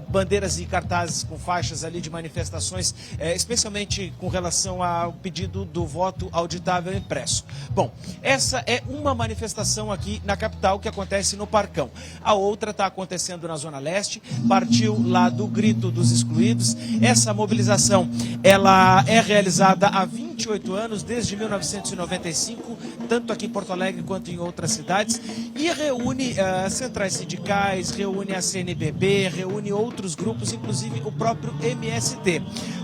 bandeiras e cartazes com faixas ali de manifestações, especialmente com relação ao pedido do voto auditável impresso. Bom, essa é uma manifestação aqui na capital que acontece no Parcão. A outra está acontecendo na Zona Leste, partiu lá do Grito dos Excluídos. Essa mobilização, ela é realizada há 28 anos, desde 1995, tanto aqui em Porto Alegre quanto em outras cidades, e reúne centrais sindicais, reúne a CNBB, reúne outros grupos, inclusive o próprio MST.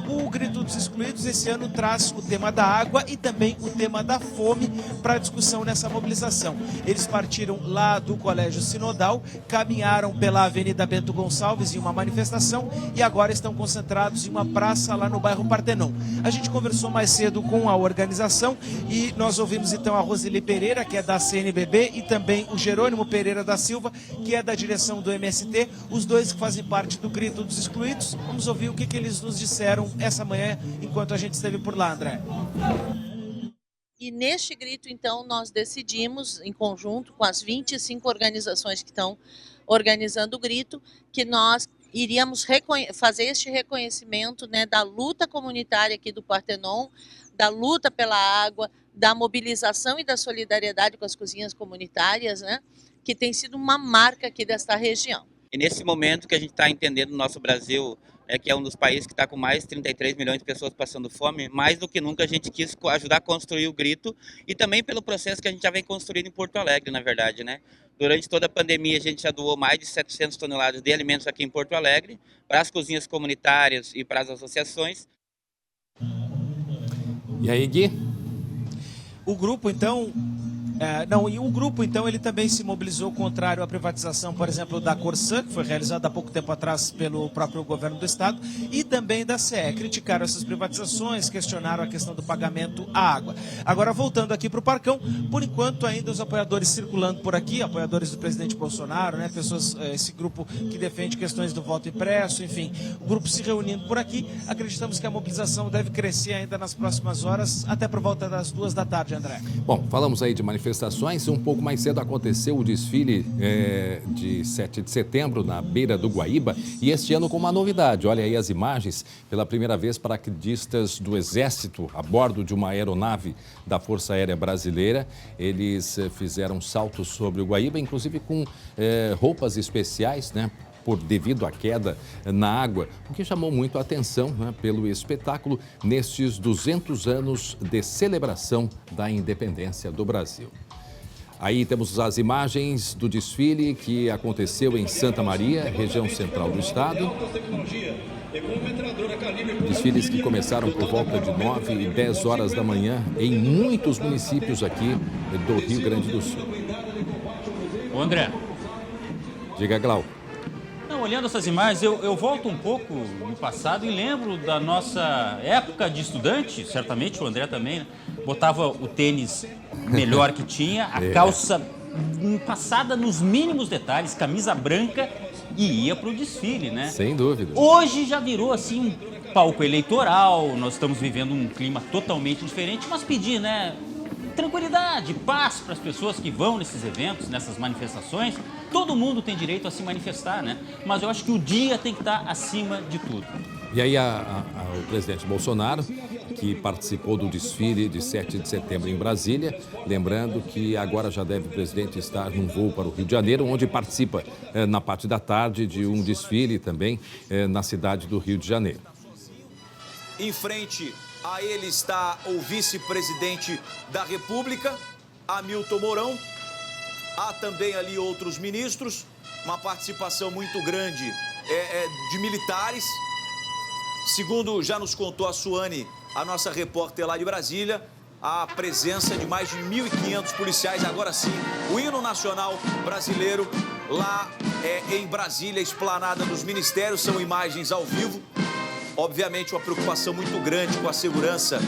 O Grito dos Excluídos esse ano traz o tema da água e também o tema da fome para discussão nessa mobilização. Eles partiram lá do Colégio Sinodal, caminharam pela Avenida Bento Gonçalves em uma manifestação e agora estão concentrados em uma praça lá no bairro Partenon. A gente conversou mais cedo com a organização e nós ouvimos então a Roseli Pereira, que é da CNBB, e também o Jerônimo Pereira da Silva, que é da direção do MST, os dois que fazem parte do Grito dos Excluídos. Vamos ouvir o que eles nos disseram essa manhã, enquanto a gente esteve por lá, André. E neste grito, então, nós decidimos, em conjunto com as 25 organizações que estão organizando o grito, que nós iríamos fazer este reconhecimento, né, da luta comunitária aqui do Partenon, da luta pela água, da mobilização e da solidariedade com as cozinhas comunitárias, né, que tem sido uma marca aqui desta região. E nesse momento que a gente está entendendo no nosso Brasil, que é um dos países que está com mais de 33 milhões de pessoas passando fome, mais do que nunca a gente quis ajudar a construir o Grito e também pelo processo que a gente já vem construindo em Porto Alegre, na verdade, né? Durante toda a pandemia a gente já doou mais de 700 toneladas de alimentos aqui em Porto Alegre para as cozinhas comunitárias e para as associações. E aí, Gui? O grupo, então, E o grupo, então, ele também se mobilizou contrário à privatização, por exemplo, da Corsã, que foi realizada há pouco tempo atrás pelo próprio governo do estado, e também da CE. Criticaram essas privatizações, questionaram a questão do pagamento à água. Agora, voltando aqui para o Parcão, por enquanto ainda os apoiadores circulando por aqui, apoiadores do presidente Bolsonaro, né, pessoas, esse grupo que defende questões do voto impresso, enfim, o grupo se reunindo por aqui. Acreditamos que a mobilização deve crescer ainda nas próximas horas, até por volta das 2 da tarde, André. Bom, falamos aí de manifestações. Um pouco mais cedo aconteceu o desfile de 7 de setembro na beira do Guaíba, e este ano com uma novidade. Olha aí as imagens. Pela primeira vez, paraquedistas do Exército a bordo de uma aeronave da Força Aérea Brasileira. Eles fizeram saltos sobre o Guaíba, inclusive com roupas especiais, né? Devido à queda na água, o que chamou muito a atenção, né, pelo espetáculo nestes 200 anos de celebração da independência do Brasil. Aí temos as imagens do desfile que aconteceu em Santa Maria, região central do estado. Desfiles que começaram por volta de 9 e 10 horas da manhã em muitos municípios aqui do Rio Grande do Sul. Ô André. Diga, Glauco. Olhando essas imagens, eu volto um pouco no passado e lembro da nossa época de estudante, certamente o André também, né? Botava o tênis melhor que tinha, a calça passada nos mínimos detalhes, camisa branca e ia para o desfile, né? Sem dúvida. Hoje já virou assim um palco eleitoral, nós estamos vivendo um clima totalmente diferente, mas pedir, né? Tranquilidade, paz para as pessoas que vão nesses eventos, nessas manifestações. Todo mundo tem direito a se manifestar, né? Mas eu acho que o dia tem que estar acima de tudo. E aí o presidente Bolsonaro, que participou do desfile de 7 de setembro em Brasília, lembrando que agora já deve o presidente estar num voo para o Rio de Janeiro, onde participa na parte da tarde de um desfile também na cidade do Rio de Janeiro. Em frente a ele está o vice-presidente da República, Hamilton Mourão. Há também ali outros ministros, uma participação muito grande de militares. Segundo já nos contou a Suane, a nossa repórter lá de Brasília, a presença de mais de 1.500 policiais. Agora sim, o hino nacional brasileiro lá em Brasília, esplanada dos ministérios, são imagens ao vivo. Obviamente, uma preocupação muito grande com a segurança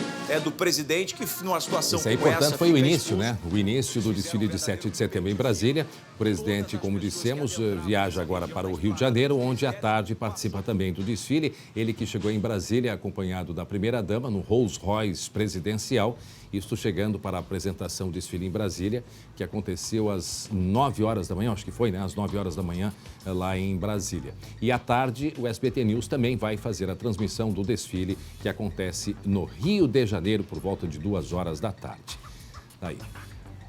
do presidente, que numa situação como essa... Isso aí, portanto, foi o início, né? O início do desfile de 7 de setembro em Brasília. O presidente, como dissemos, viaja agora para o Rio de Janeiro, onde à tarde participa também do desfile. Ele que chegou em Brasília acompanhado da primeira-dama no Rolls Royce presidencial. Isto chegando para a apresentação do desfile em Brasília, que aconteceu às 9 horas da manhã, acho que foi, né? Às 9 horas da manhã, lá em Brasília. E à tarde, o SBT News também vai fazer a transmissão do desfile, que acontece no Rio de Janeiro, por volta de 2 horas da tarde. Aí.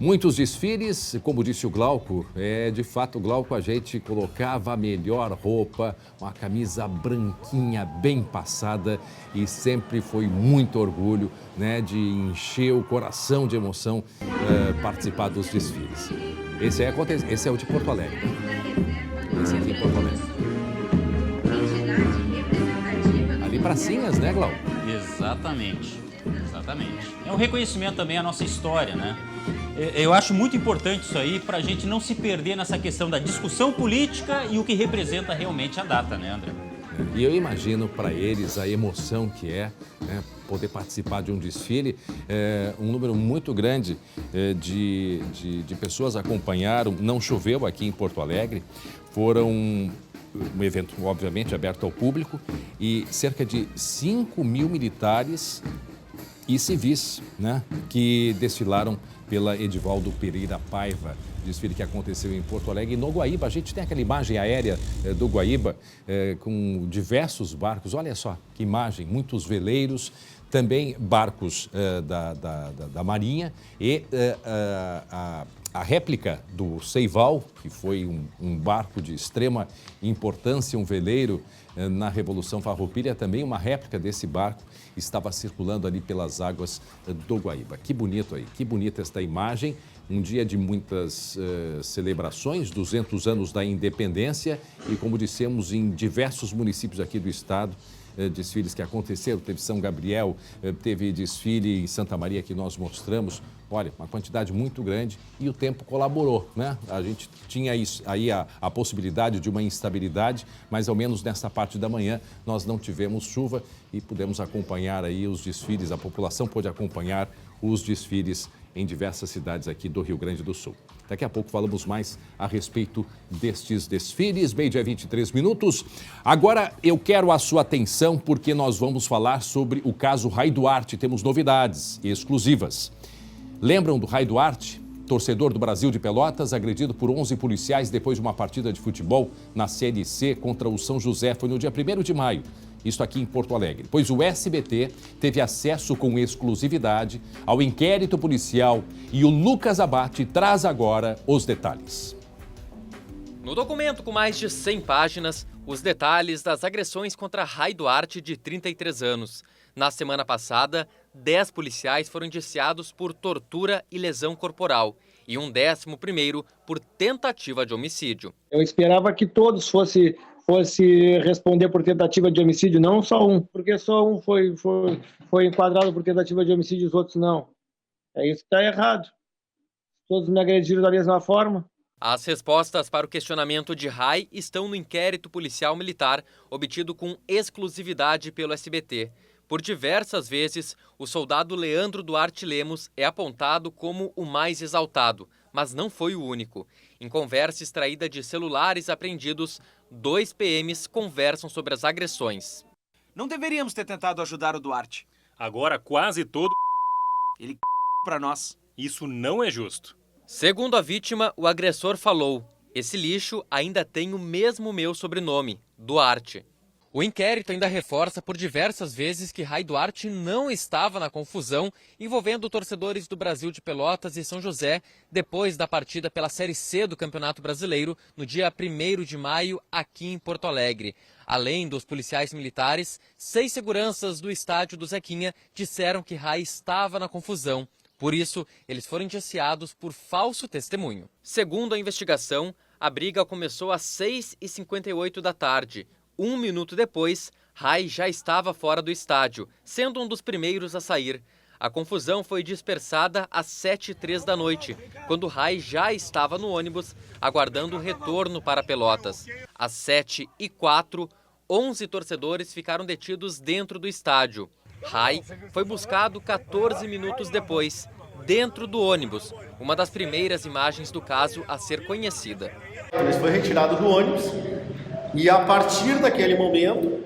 Muitos desfiles, como disse o Glauco, de fato, Glauco, a gente colocava a melhor roupa, uma camisa branquinha, bem passada, e sempre foi muito orgulho, né, de encher o coração de emoção participar dos desfiles. Esse é o de Porto Alegre. Esse aqui em Porto Alegre. Ali pracinhas, né, Glauco? Exatamente. É um reconhecimento também à nossa história, né? Eu acho muito importante isso aí para a gente não se perder nessa questão da discussão política e o que representa realmente a data, né, André? E eu imagino para eles a emoção que né, poder participar de um desfile. Um número muito grande de pessoas acompanharam. Não choveu aqui em Porto Alegre. Foram um evento, obviamente, aberto ao público, e cerca de 5 mil militares e civis, né, que desfilaram pela Edivaldo Pereira Paiva, desfile que aconteceu em Porto Alegre. E no Guaíba, a gente tem aquela imagem aérea do Guaíba com diversos barcos. Olha só que imagem, muitos veleiros, também barcos da Marinha e a réplica do Seival, que foi um barco de extrema importância, um veleiro na Revolução Farroupilha, também uma réplica desse barco estava circulando ali pelas águas do Guaíba. Que bonito aí, que bonita esta imagem. Um dia de muitas celebrações, 200 anos da independência, e como dissemos, em diversos municípios aqui do estado, desfiles que aconteceram. Teve São Gabriel, teve desfile em Santa Maria que nós mostramos. Olha, uma quantidade muito grande e o tempo colaborou, né? A gente tinha isso, aí a possibilidade de uma instabilidade, mas ao menos nesta parte da manhã nós não tivemos chuva e pudemos acompanhar aí os desfiles, a população pôde acompanhar os desfiles em diversas cidades aqui do Rio Grande do Sul. Daqui a pouco falamos mais a respeito destes desfiles, meio-dia 23 minutos. Agora eu quero a sua atenção porque nós vamos falar sobre o caso Rai Duarte, temos novidades exclusivas. Lembram do Rai Duarte, torcedor do Brasil de Pelotas, agredido por 11 policiais depois de uma partida de futebol na Série C contra o São José? Foi no dia 1º de maio, isso aqui em Porto Alegre. Pois o SBT teve acesso com exclusividade ao inquérito policial e o Lucas Abate traz agora os detalhes. No documento com mais de 100 páginas, os detalhes das agressões contra Rai Duarte, de 33 anos. Na semana passada, 10 policiais foram indiciados por tortura e lesão corporal e um 11º por tentativa de homicídio. Eu esperava que todos fosse responder por tentativa de homicídio, não só um, porque só um foi enquadrado por tentativa de homicídio e os outros não. É isso que está errado. Todos me agrediram da mesma forma. As respostas para o questionamento de Rai estão no inquérito policial militar obtido com exclusividade pelo SBT. Por diversas vezes, o soldado Leandro Duarte Lemos é apontado como o mais exaltado, mas não foi o único. Em conversa extraída de celulares apreendidos, 2 PMs conversam sobre as agressões. Não deveríamos ter tentado ajudar o Duarte. Agora quase todo... Ele para nós. Isso não é justo. Segundo a vítima, o agressor falou: "Esse lixo ainda tem o mesmo meu sobrenome, Duarte." O inquérito ainda reforça por diversas vezes que Rai Duarte não estava na confusão envolvendo torcedores do Brasil de Pelotas e São José depois da partida pela Série C do Campeonato Brasileiro no dia 1º de maio aqui em Porto Alegre. Além dos policiais militares, 6 seguranças do estádio do Zequinha disseram que Rai estava na confusão. Por isso, eles foram indiciados por falso testemunho. Segundo a investigação, a briga começou às 6h58 da tarde. 1 minuto depois, Rai já estava fora do estádio, sendo um dos primeiros a sair. A confusão foi dispersada às 7h03 da noite, quando Rai já estava no ônibus, aguardando o retorno para Pelotas. Às 7h04, 11 torcedores ficaram detidos dentro do estádio. Rai foi buscado 14 minutos depois, dentro do ônibus, uma das primeiras imagens do caso a ser conhecida. Ele foi retirado do ônibus. E a partir daquele momento,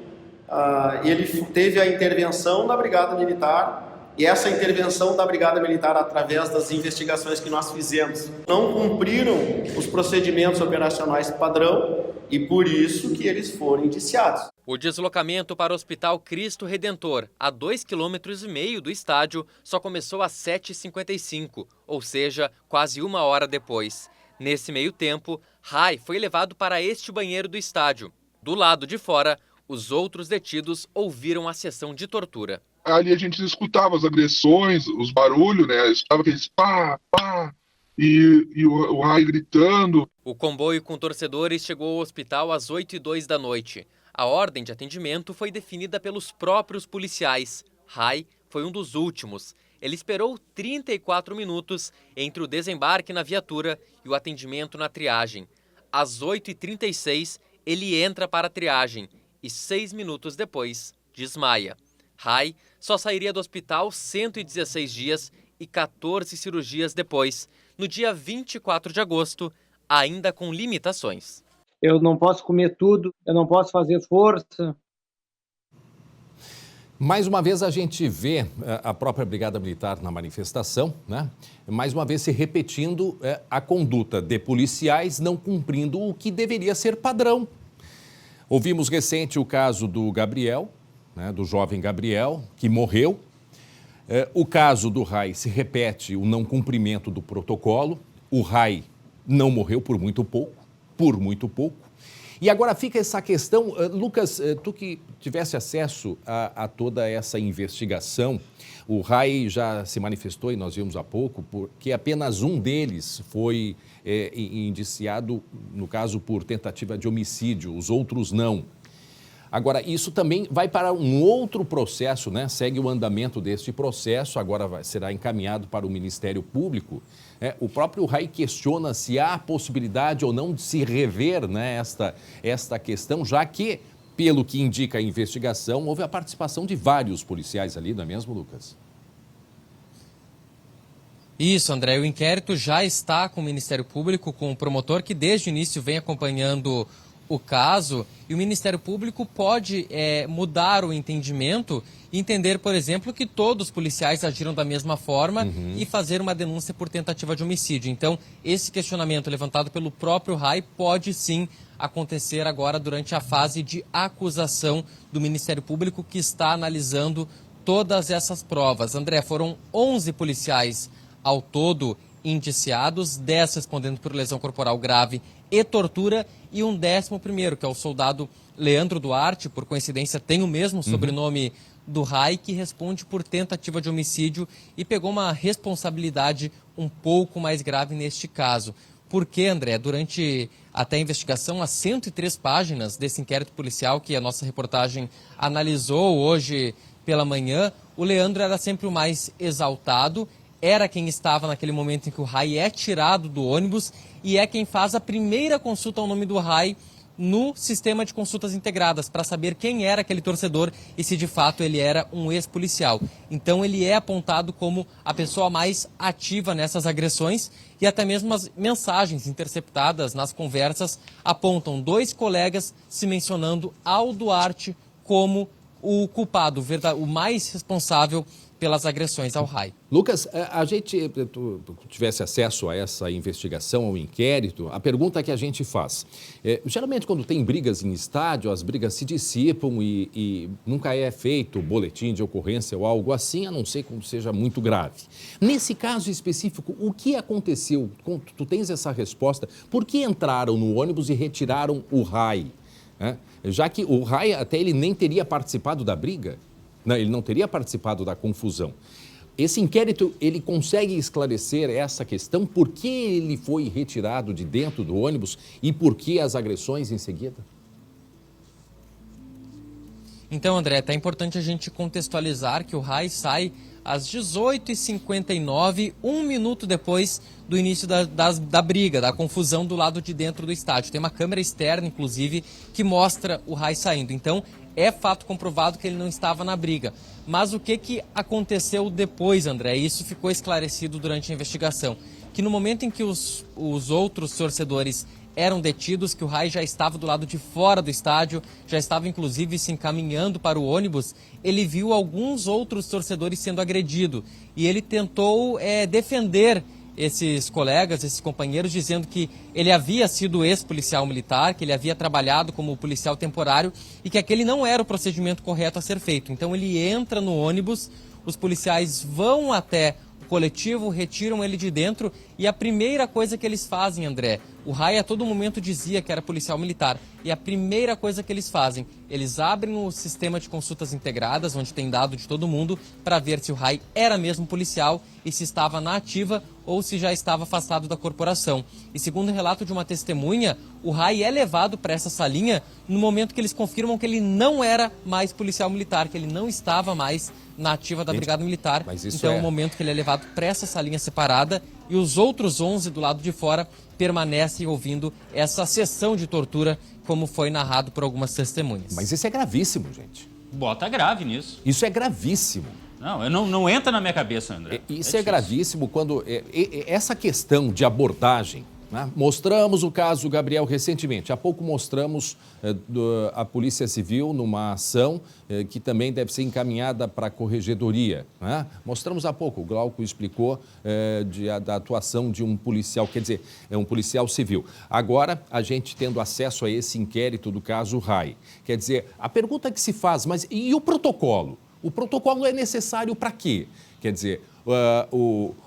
ele teve a intervenção da Brigada Militar, e essa intervenção da Brigada Militar, através das investigações que nós fizemos, não cumpriram os procedimentos operacionais padrão, e por isso que eles foram indiciados. O deslocamento para o Hospital Cristo Redentor, a 2,5 km do estádio, só começou às 7h55, ou seja, quase 1 hora depois. Nesse meio tempo, Rai foi levado para este banheiro do estádio. Do lado de fora, os outros detidos ouviram a sessão de tortura. Ali a gente escutava as agressões, os barulhos, né? Escutava aqueles pá, pá, e o Rai gritando. O comboio com torcedores chegou ao hospital às 8h02 da noite. A ordem de atendimento foi definida pelos próprios policiais. Rai foi um dos últimos. Ele esperou 34 minutos entre o desembarque na viatura e o atendimento na triagem. Às 8h36, ele entra para a triagem e 6 minutos depois, desmaia. Rai só sairia do hospital 116 dias e 14 cirurgias depois, no dia 24 de agosto, ainda com limitações. Eu não posso comer tudo, eu não posso fazer força. Mais uma vez a gente vê a própria Brigada Militar na manifestação, né? Mais uma vez se repetindo a conduta de policiais não cumprindo o que deveria ser padrão. Ouvimos recente o caso do Gabriel, né, do jovem Gabriel, que morreu. O caso do Rai se repete o não cumprimento do protocolo. O Rai não morreu por muito pouco. E agora fica essa questão, Lucas, tu que tivesse acesso a toda essa investigação, o Rai já se manifestou, e nós vimos há pouco, porque apenas um deles foi indiciado, no caso, por tentativa de homicídio, os outros não. Agora, isso também vai para um outro processo, né? Segue o andamento deste processo, agora será encaminhado para o Ministério Público. O próprio Rai questiona se há possibilidade ou não de se rever, né, esta questão, já que, pelo que indica a investigação, houve a participação de vários policiais ali, não é mesmo, Lucas? Isso, André. O inquérito já está com o Ministério Público, com o promotor, que desde o início vem acompanhando o caso, e o Ministério Público pode mudar o entendimento e entender, por exemplo, que todos os policiais agiram da mesma forma e fazer uma denúncia por tentativa de homicídio. Então, esse questionamento levantado pelo próprio Rai pode sim acontecer agora durante a fase de acusação do Ministério Público, que está analisando todas essas provas. André, foram 11 policiais ao todo indiciados, 10 respondendo por lesão corporal grave e tortura, e um 11º, que é o soldado Leandro Duarte, por coincidência tem o mesmo sobrenome do Rai, que responde por tentativa de homicídio e pegou uma responsabilidade um pouco mais grave neste caso. Porque, André, durante até a investigação, as 103 páginas desse inquérito policial que a nossa reportagem analisou hoje pela manhã, o Leandro era sempre o mais exaltado, era quem estava naquele momento em que o Rai é tirado do ônibus e é quem faz a primeira consulta ao nome do Rai no sistema de consultas integradas, para saber quem era aquele torcedor e se de fato ele era um ex-policial. Então ele é apontado como a pessoa mais ativa nessas agressões, e até mesmo as mensagens interceptadas nas conversas apontam 2 colegas se mencionando ao Duarte como o culpado, o mais responsável pelas agressões ao Rai. Lucas, a gente tivesse acesso a essa investigação, ao inquérito, a pergunta que a gente faz, geralmente quando tem brigas em estádio, as brigas se dissipam e nunca é feito boletim de ocorrência ou algo assim, a não ser que seja muito grave. Nesse caso específico, o que aconteceu? Tu tens essa resposta? Por que entraram no ônibus e retiraram o Rai? Já que o Rai até ele nem teria participado da briga. Não, ele não teria participado da confusão. Esse inquérito, ele consegue esclarecer essa questão? Por que ele foi retirado de dentro do ônibus e por que as agressões em seguida? Então, André, é importante a gente contextualizar que o Rai sai às 18h59, 1 minuto depois do início da briga, da confusão do lado de dentro do estádio. Tem uma câmera externa, inclusive, que mostra o Rai saindo. Então, é fato comprovado que ele não estava na briga. Mas o que aconteceu depois, André? Isso ficou esclarecido durante a investigação. Que no momento em que os outros torcedores eram detidos, que o Rai já estava do lado de fora do estádio, já estava inclusive se encaminhando para o ônibus, ele viu alguns outros torcedores sendo agredidos. E ele tentou defender esses colegas, esses companheiros, dizendo que ele havia sido ex-policial militar, que ele havia trabalhado como policial temporário e que aquele não era o procedimento correto a ser feito. Então ele entra no ônibus, os policiais vão até o coletivo, retiram ele de dentro e a primeira coisa que eles fazem, André, o Rai a todo momento dizia que era policial militar, e a primeira coisa que eles fazem, eles abrem o sistema de consultas integradas, onde tem dado de todo mundo, para ver se o Rai era mesmo policial e se estava na ativa ou se já estava afastado da corporação. E segundo o relato de uma testemunha, o Rai é levado para essa salinha no momento que eles confirmam que ele não era mais policial militar, que ele não estava mais na ativa da Brigada Militar. Então é o momento que ele é levado para essa salinha separada e os outros 11 do lado de fora permanecem ouvindo essa sessão de tortura, como foi narrado por algumas testemunhas. Mas isso é gravíssimo, gente. Bota grave nisso. Isso é gravíssimo. Não entra na minha cabeça, André. Isso é gravíssimo quando essa questão de abordagem, né? Mostramos o caso Gabriel recentemente. Há pouco mostramos a Polícia Civil numa ação que também deve ser encaminhada para a Corregedoria, né? Mostramos há pouco, o Glauco explicou da atuação de um policial, quer dizer, um policial civil. Agora, a gente tendo acesso a esse inquérito do caso Rai. Quer dizer, a pergunta que se faz, mas e o protocolo? O protocolo é necessário para quê? Quer dizer,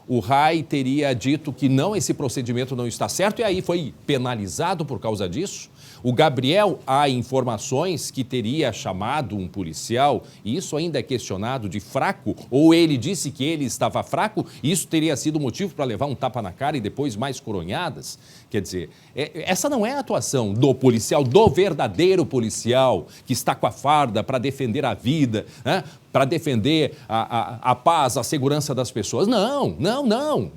o RAI teria dito que não, esse procedimento não está certo e aí foi penalizado por causa disso. O Gabriel, há informações que teria chamado um policial, e isso ainda é questionado, de fraco, ou ele disse que ele estava fraco, e isso teria sido motivo para levar um tapa na cara e depois mais coronhadas. Quer dizer, essa não é a atuação do policial, do verdadeiro policial, que está com a farda para defender a vida, né? Para defender a paz, a segurança das pessoas. Não, não, não.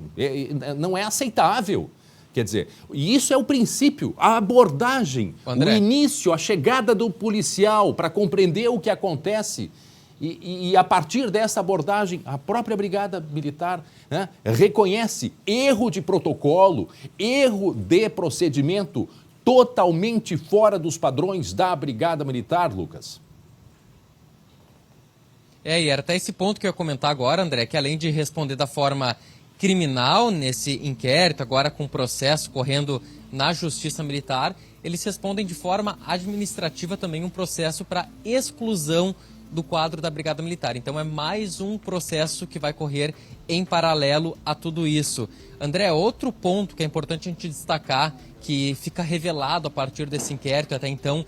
Não é aceitável. Quer dizer, e isso é o princípio, a abordagem, André, o início, a chegada do policial para compreender o que acontece. E a partir dessa abordagem, a própria Brigada Militar, né, reconhece erro de protocolo, erro de procedimento totalmente fora dos padrões da Brigada Militar, Lucas. E era até esse ponto que eu ia comentar agora, André, que além de responder da forma criminal nesse inquérito, agora com processo correndo na Justiça Militar, eles respondem de forma administrativa também um processo para exclusão do quadro da Brigada Militar. Então é mais um processo que vai correr em paralelo a tudo isso. André, outro ponto que é importante a gente destacar, que fica revelado a partir desse inquérito, até então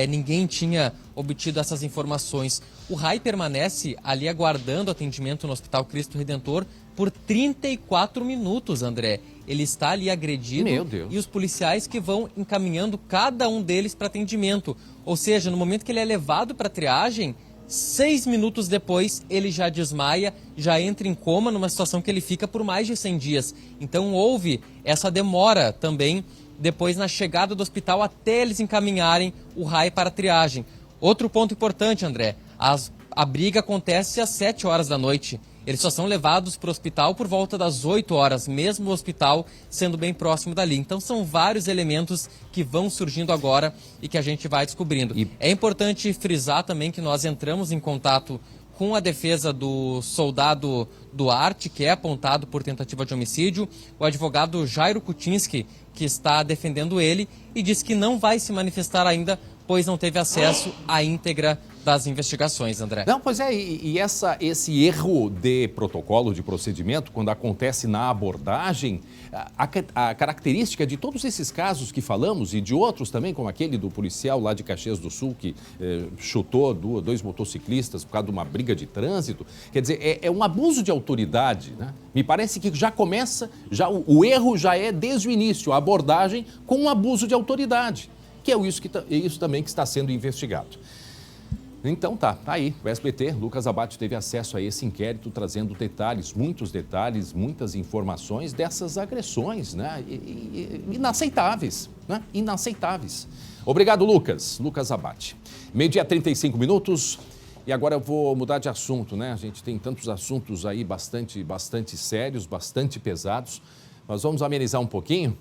ninguém tinha obtido essas informações. O RAI permanece ali aguardando atendimento no Hospital Cristo Redentor por 34 minutos, André. Ele está ali agredido. Meu Deus. E os policiais que vão encaminhando cada um deles para atendimento. Ou seja, no momento que ele é levado para triagem, 6 minutos depois ele já desmaia, já entra em coma, numa situação que ele fica por mais de 100 dias. Então houve essa demora também depois na chegada do hospital até eles encaminharem o RAI para a triagem. Outro ponto importante, André, a briga acontece às 7 horas da noite. Eles só são levados para o hospital por volta das 8 horas, mesmo o hospital sendo bem próximo dali. Então são vários elementos que vão surgindo agora e que a gente vai descobrindo. É importante frisar também que nós entramos em contato com a defesa do soldado Duarte, que é apontado por tentativa de homicídio, o advogado Jairo Kuczynski, que está defendendo ele, e diz que não vai se manifestar ainda, pois não teve acesso à íntegra das investigações, André. Não, pois é, esse erro de protocolo, de procedimento, quando acontece na abordagem, a característica de todos esses casos que falamos e de outros também, como aquele do policial lá de Caxias do Sul, que chutou 2 motociclistas por causa de uma briga de trânsito, quer dizer, é um abuso de autoridade, né? Me parece que já começa, o erro já é desde o início, a abordagem com um abuso de autoridade, que é isso também que está sendo investigado. Então tá aí, o SBT, Lucas Abate, teve acesso a esse inquérito, trazendo detalhes, muitas informações dessas agressões, né? Inaceitáveis, né? Inaceitáveis. Obrigado, Lucas Abate. 12h35, e agora eu vou mudar de assunto, né? A gente tem tantos assuntos aí bastante sérios, bastante pesados, mas vamos amenizar um pouquinho,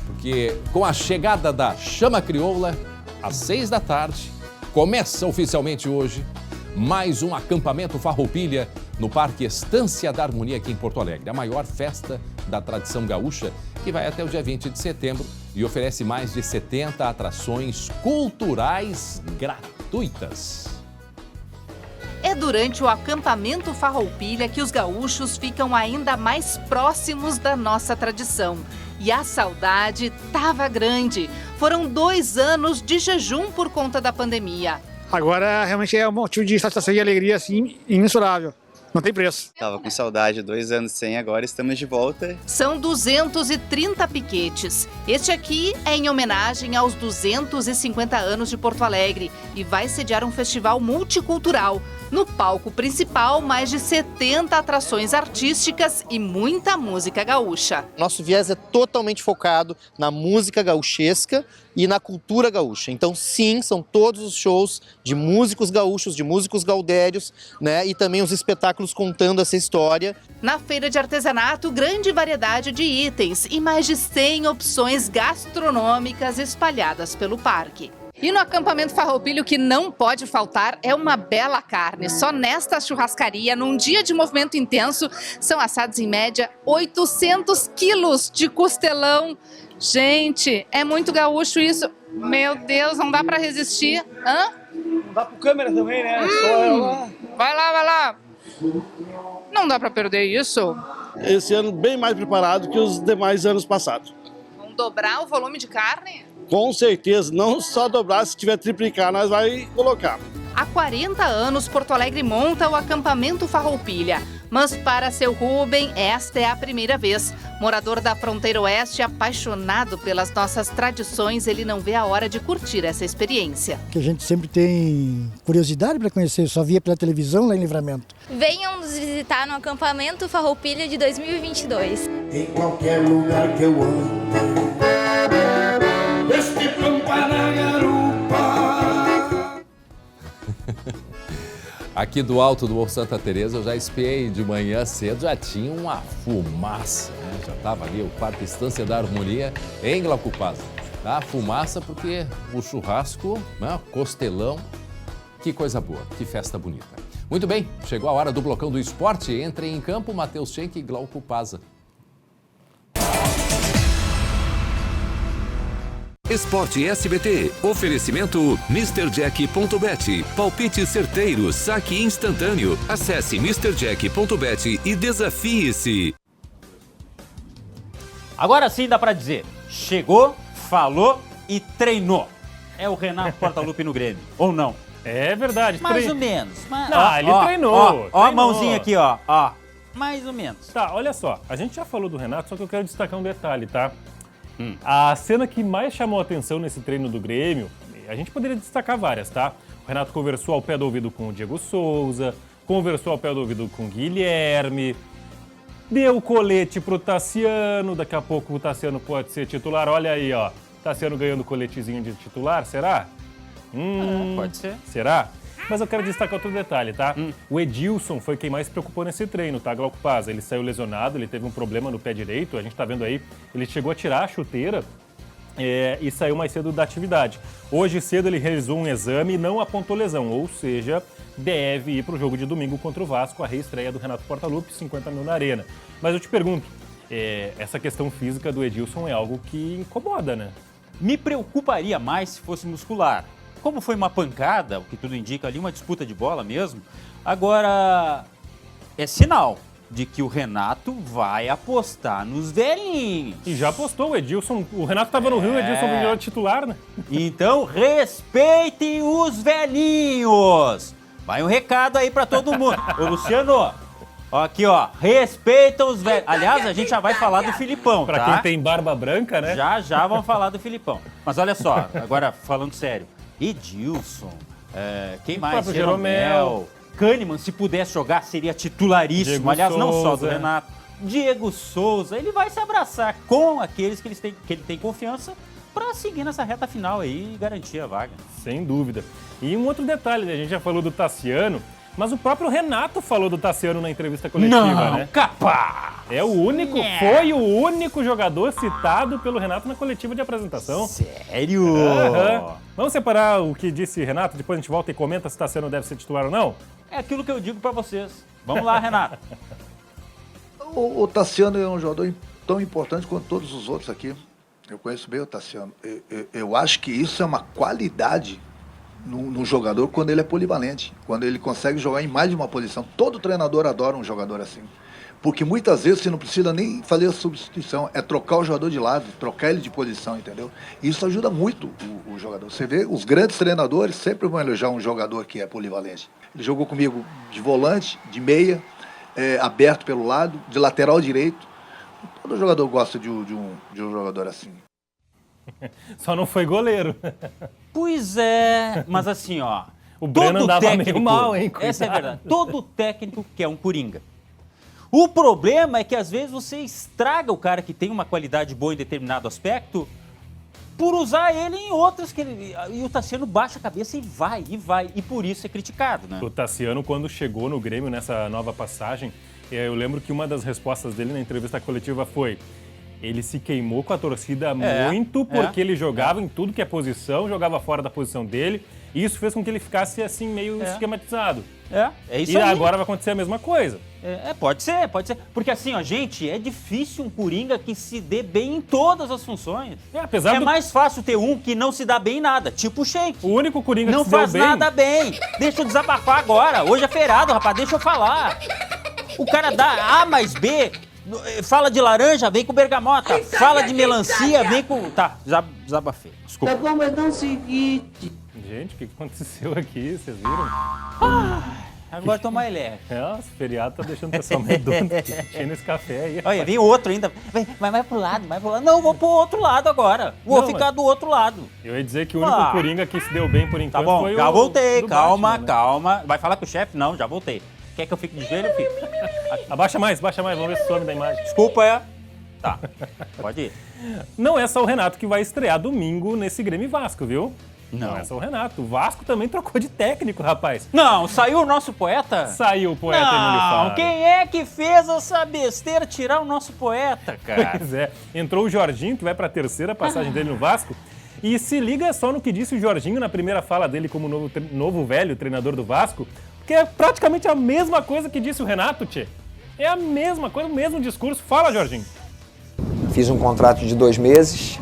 porque com a chegada da Chama Crioula, às 6 da tarde, começa oficialmente hoje mais um acampamento Farroupilha no Parque Estância da Harmonia aqui em Porto Alegre. A maior festa da tradição gaúcha, que vai até o dia 20 de setembro e oferece mais de 70 atrações culturais gratuitas. É durante o acampamento Farroupilha que os gaúchos ficam ainda mais próximos da nossa tradição. E a saudade estava grande. Foram 2 anos de jejum por conta da pandemia. Agora realmente é um motivo de satisfação e alegria assim, imensurável. Não tem preço. Tava com saudade, 2 anos sem, agora estamos de volta. São 230 piquetes. Este aqui é em homenagem aos 250 anos de Porto Alegre e vai sediar um festival multicultural. No palco principal, mais de 70 atrações artísticas e muita música gaúcha. Nosso viés é totalmente focado na música gauchesca e na cultura gaúcha. Então, sim, são todos os shows de músicos gaúchos, de músicos gaudérios, né? E também os espetáculos contando essa história. Na feira de artesanato, grande variedade de itens e mais de 100 opções gastronômicas espalhadas pelo parque. E no acampamento Farroupilha, o que não pode faltar é uma bela carne. Só nesta churrascaria, num dia de movimento intenso, são assados em média 800 quilos de costelão. Gente, é muito gaúcho isso. Meu Deus, não dá pra resistir. Hã? Não dá pro câmera também, né? Vai lá. Não dá para perder isso? Esse ano bem mais preparado que os demais anos passados. Vão dobrar o volume de carne? Com certeza, não só dobrar, se tiver triplicar, nós vai colocar. Há 40 anos, Porto Alegre monta o acampamento Farroupilha. Mas para seu Rubem, esta é a primeira vez. Morador da fronteira oeste, apaixonado pelas nossas tradições, ele não vê a hora de curtir essa experiência. Que a gente sempre tem curiosidade para conhecer, só via pela televisão lá em Livramento. Venham nos visitar no acampamento Farroupilha de 2022. Em qualquer lugar que eu ando, este pampa na garupa. Aqui do alto do Morro Santa Teresa eu já espiei de manhã cedo, já tinha uma fumaça, né? Já estava ali o Quarto Estância da Harmonia em Glauco Paz. A fumaça porque o churrasco, né? Costelão, que coisa boa, que festa bonita. Muito bem, chegou a hora do Blocão do Esporte. Entrem em campo, Matheus Schenck e Glauco Paz. Esporte SBT. Oferecimento MrJack.bet. Palpite certeiro, saque instantâneo. Acesse MrJack.bet e desafie-se. Agora sim dá pra dizer. Chegou, falou e treinou. É o Renato Portaluppi no Grêmio, ou não? É verdade. Mais ou menos. Não, ele treinou. Ó a mãozinha aqui, ó. Mais ou menos. Tá, olha só. A gente já falou do Renato, só que eu quero destacar um detalhe, tá? A cena que mais chamou a atenção nesse treino do Grêmio, a gente poderia destacar várias, tá? O Renato conversou ao pé do ouvido com o Diego Souza, conversou ao pé do ouvido com o Guilherme, deu colete pro Tassiano, daqui a pouco o Tassiano pode ser titular. Olha aí, ó, Tassiano ganhando coletezinho de titular, será? Pode ser. Será? Mas eu quero destacar outro detalhe, tá? O Edilson foi quem mais se preocupou nesse treino, tá, Glauco Paz? Ele saiu lesionado, ele teve um problema no pé direito, a gente tá vendo aí, ele chegou a tirar a chuteira e saiu mais cedo da atividade. Hoje cedo ele realizou um exame e não apontou lesão, ou seja, deve ir pro jogo de domingo contra o Vasco, a reestreia do Renato Portaluppi, 50 mil na arena. Mas eu te pergunto, essa questão física do Edilson é algo que incomoda, né? Me preocuparia mais se fosse muscular. Como foi uma pancada, o que tudo indica ali, uma disputa de bola mesmo, agora é sinal de que o Renato vai apostar nos velhinhos. E já apostou o Edilson, o Renato estava no Rio, o Edilson virou titular, né? Então respeitem os velhinhos. Vai um recado aí para todo mundo. Ô Luciano, aqui ó, respeitam os velhos. Aliás, a gente já vai falar do Filipão, Pra tá? quem tem barba branca, né? Já vamos falar do Filipão. Mas olha só, agora falando sério. Edilson, quem mais? Jeromel. Kahneman, se pudesse jogar, seria titularíssimo. Diego Aliás, não só do Souza. Renato. Diego Souza, ele vai se abraçar com aqueles que ele tem confiança para seguir nessa reta final aí e garantir a vaga. Sem dúvida. E um outro detalhe, né? A gente já falou do Tassiano, mas o próprio Renato falou do Tassiano na entrevista coletiva, Não, né? capaz! É o único, foi o único jogador citado pelo Renato na coletiva de apresentação. Sério? Vamos separar o que disse Renato, depois a gente volta e comenta se Tassiano deve ser titular ou não? É aquilo que eu digo para vocês. Vamos lá, Renato. O Tassiano é um jogador tão importante quanto todos os outros aqui. Eu conheço bem o Tassiano. Eu acho que isso é uma qualidade no jogador quando ele é polivalente, quando ele consegue jogar em mais de uma posição. Todo treinador adora um jogador assim. Porque muitas vezes você não precisa nem fazer a substituição, é trocar o jogador de lado, trocar ele de posição, entendeu? Isso ajuda muito o jogador. Você vê, os grandes treinadores sempre vão elogiar um jogador que é polivalente. Ele jogou comigo de volante, de meia, aberto pelo lado, de lateral direito. Todo jogador gosta de um jogador assim. Só não foi goleiro. Pois é, mas assim, ó. O Breno andava meio mal, hein? Essa é a verdade. Todo técnico quer um coringa. O problema é que às vezes você estraga o cara que tem uma qualidade boa em determinado aspecto por usar ele em outras e o Tassiano baixa a cabeça e vai. E por isso é criticado, né? O Tassiano, quando chegou no Grêmio nessa nova passagem, eu lembro que uma das respostas dele na entrevista coletiva foi: ele se queimou com a torcida muito porque ele jogava em tudo que é posição, jogava fora da posição dele, e isso fez com que ele ficasse assim meio esquematizado. É isso e aí. agora vai acontecer a mesma coisa. Pode ser. Porque assim, ó, gente, é difícil um Coringa que se dê bem em todas as funções. Mais fácil ter um que não se dá bem em nada, tipo o Sheik. O único Coringa não que se deu bem... Não faz nada bem. Deixa eu desabafar agora. Hoje é feriado, rapaz, deixa eu falar. O cara dá A mais B, fala de laranja, vem com bergamota. Fala de melancia, vem com... Tá, já desabafei. Desculpa. Tá bom, mas não é o seguinte... Gente, o que aconteceu aqui? Vocês viram? Agora tô mais leve. Esse feriado tá deixando o pessoal meio doido, enchendo esse café aí. Olha, vem outro ainda. Vai pro lado, vai pro lado. Não, vou pro outro lado agora. Vou ficar do outro lado. Eu ia dizer que o único Coringa que se deu bem por enquanto foi o... Tá bom, já voltei. Calma, Batman, né? calma. Vai falar com o chefe? Não, já voltei. Quer que eu fique de joelho? Eu fico. Abaixa mais. Vamos ver se some da imagem. Desculpa, Tá, pode ir. Não é só o Renato que vai estrear domingo nesse Grêmio e Vasco, viu? Não é só o Renato. O Vasco também trocou de técnico, rapaz. Não, saiu o nosso poeta? Saiu o poeta Emílio Faro. Não, quem é que fez essa besteira tirar o nosso poeta, cara? Pois é. Entrou o Jorginho, que vai para a terceira passagem dele no Vasco. E se liga só no que disse o Jorginho na primeira fala dele como novo velho treinador do Vasco, porque é praticamente a mesma coisa que disse o Renato, tchê. É a mesma coisa, o mesmo discurso. Fala, Jorginho. Fiz um contrato de 2 meses,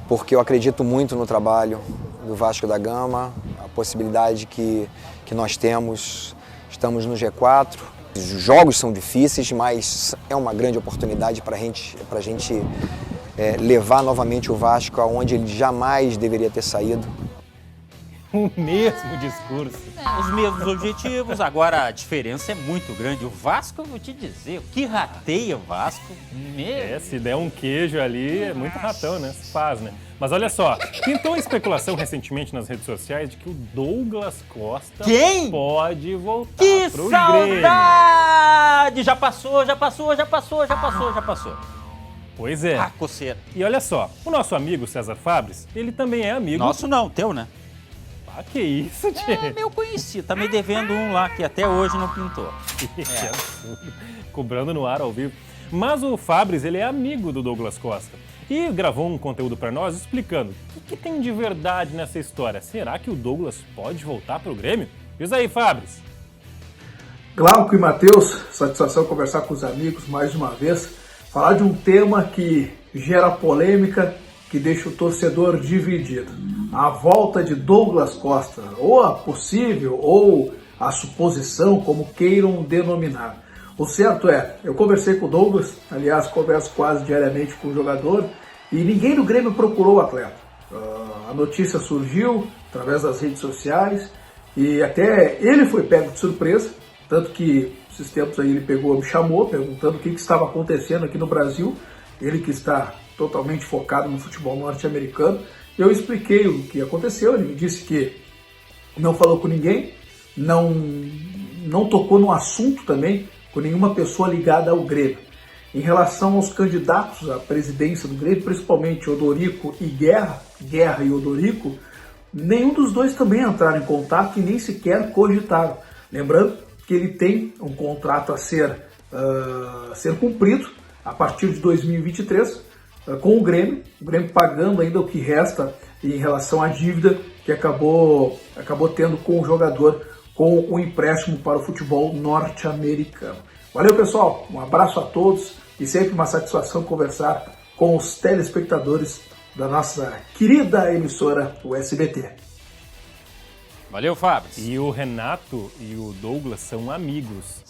porque eu acredito muito no trabalho do Vasco da Gama, a possibilidade que nós temos, estamos no G4. Os jogos são difíceis, mas é uma grande oportunidade para a gente levar novamente o Vasco aonde ele jamais deveria ter saído. O mesmo discurso. Os mesmos objetivos, agora a diferença é muito grande. O Vasco, eu vou te dizer, o que rateia o Vasco? Se der um queijo ali, é muito ratão, né? Se faz, né? Mas olha só, pintou a especulação recentemente nas redes sociais de que o Douglas Costa pode voltar pro saudade! Grêmio. Já passou. Pois é. Coceira. E olha só, o nosso amigo César Fabres, ele também é amigo... Nosso não, teu, né? Que isso, tchê? Meu conhecido. Tá me devendo um lá que até hoje não pintou. Que absurdo. Cobrando no ar ao vivo. Mas o Fabres, ele é amigo do Douglas Costa. E gravou um conteúdo para nós explicando o que tem de verdade nessa história. Será que o Douglas pode voltar pro Grêmio? Diz aí, Fabres. Glauco e Matheus, satisfação conversar com os amigos mais uma vez. Falar de um tema que gera polêmica, que deixa o torcedor dividido. A volta de Douglas Costa, ou a possível, ou a suposição, como queiram denominar. O certo é, eu conversei com o Douglas, aliás, converso quase diariamente com o jogador, e ninguém do Grêmio procurou o atleta. A notícia surgiu através das redes sociais, e até ele foi pego de surpresa, tanto que esses tempos aí ele me chamou, perguntando o que estava acontecendo aqui no Brasil, ele que está totalmente focado no futebol norte-americano. Eu expliquei o que aconteceu, ele me disse que não falou com ninguém, não tocou no assunto também com nenhuma pessoa ligada ao Grêmio. Em relação aos candidatos à presidência do Grêmio, principalmente Odorico e Guerra e Odorico, nenhum dos dois também entraram em contato e nem sequer cogitaram. Lembrando que ele tem um contrato a ser cumprido a partir de 2023, com o Grêmio pagando ainda o que resta em relação à dívida que acabou tendo com o jogador com o empréstimo para o futebol norte-americano. Valeu, pessoal, um abraço a todos e sempre uma satisfação conversar com os telespectadores da nossa querida emissora, o SBT. Valeu, Fábio. E o Renato e o Douglas são amigos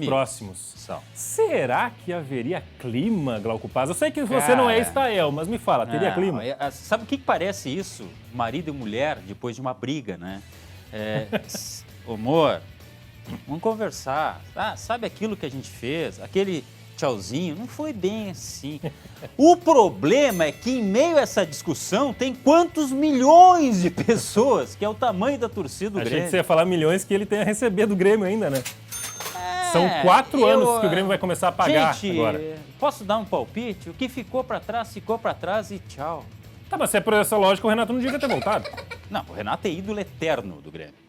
próximos. Será que haveria clima, Glauco Paz? Eu sei que você não é Estael, mas me fala, teria clima? Sabe o que parece isso? Marido e mulher depois de uma briga, né? Amor, vamos conversar. Sabe aquilo que a gente fez? Aquele tchauzinho? Não foi bem assim. O problema é que em meio a essa discussão tem quantos milhões de pessoas, que é o tamanho da torcida do Grêmio. A gente ia falar milhões que ele tem a receber do Grêmio ainda, né? São 4 anos que o Grêmio vai começar a pagar agora. Posso dar um palpite? O que ficou pra trás e tchau. Tá, mas se é por essa lógica, o Renato não devia ter voltado. Não, o Renato é ídolo eterno do Grêmio.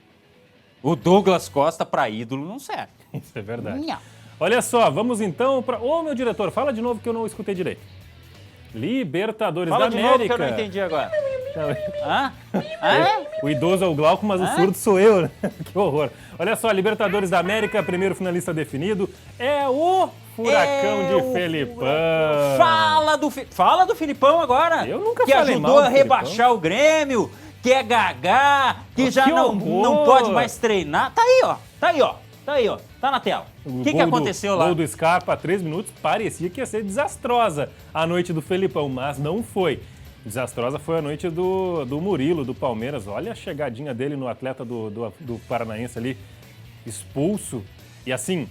O Douglas Costa pra ídolo não serve. Isso é verdade. Não. Olha só, vamos então para... Ô, meu diretor, fala de novo que eu não escutei direito. Libertadores da América. Fala de novo que eu não entendi agora. O idoso é o Glauco, mas o surdo sou eu, né? Que horror. Olha só, Libertadores da América, primeiro finalista definido é o Furacão de Felipão. Fala do Filipão agora. Eu nunca que falei ajudou mal do a rebaixar Felipão. o Grêmio, que é gagá, que já não pode mais treinar. Tá aí, ó. Tá na tela. O que aconteceu lá? O gol do Scarpa, 3 minutos, parecia que ia ser desastrosa a noite do Felipão, mas não foi. Desastrosa foi a noite do Murilo, do Palmeiras. Olha a chegadinha dele no atleta do Paranaense ali, expulso. E assim,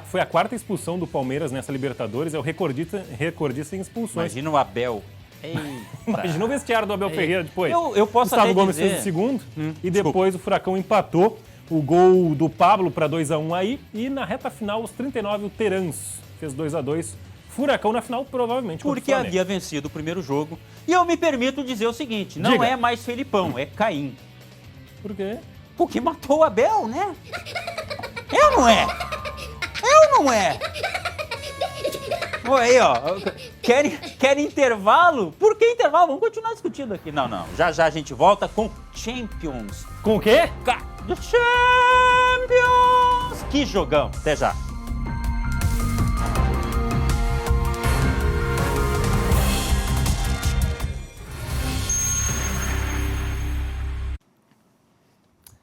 foi a quarta expulsão do Palmeiras nessa Libertadores, é o recordista em expulsões. Imagina o Abel. Imagina o vestiário do Abel Ferreira depois. Eu posso Gustavo até Gomes dizer... fez o segundo e depois o Furacão empatou. O gol do Pablo para 2-1 aí. E na reta final, aos 39, o Terans fez 2-2. Furacão na final, provavelmente. Porque havia vencido o primeiro jogo. E eu me permito dizer o seguinte, não é mais Felipão, é Caim. Por quê? Porque matou o Abel, né? Eu não é? Olha aí, ó. Quer intervalo? Por que intervalo? Vamos continuar discutindo aqui. Não. Já a gente volta com Champions. Com o quê? Champions! Que jogão. Até já.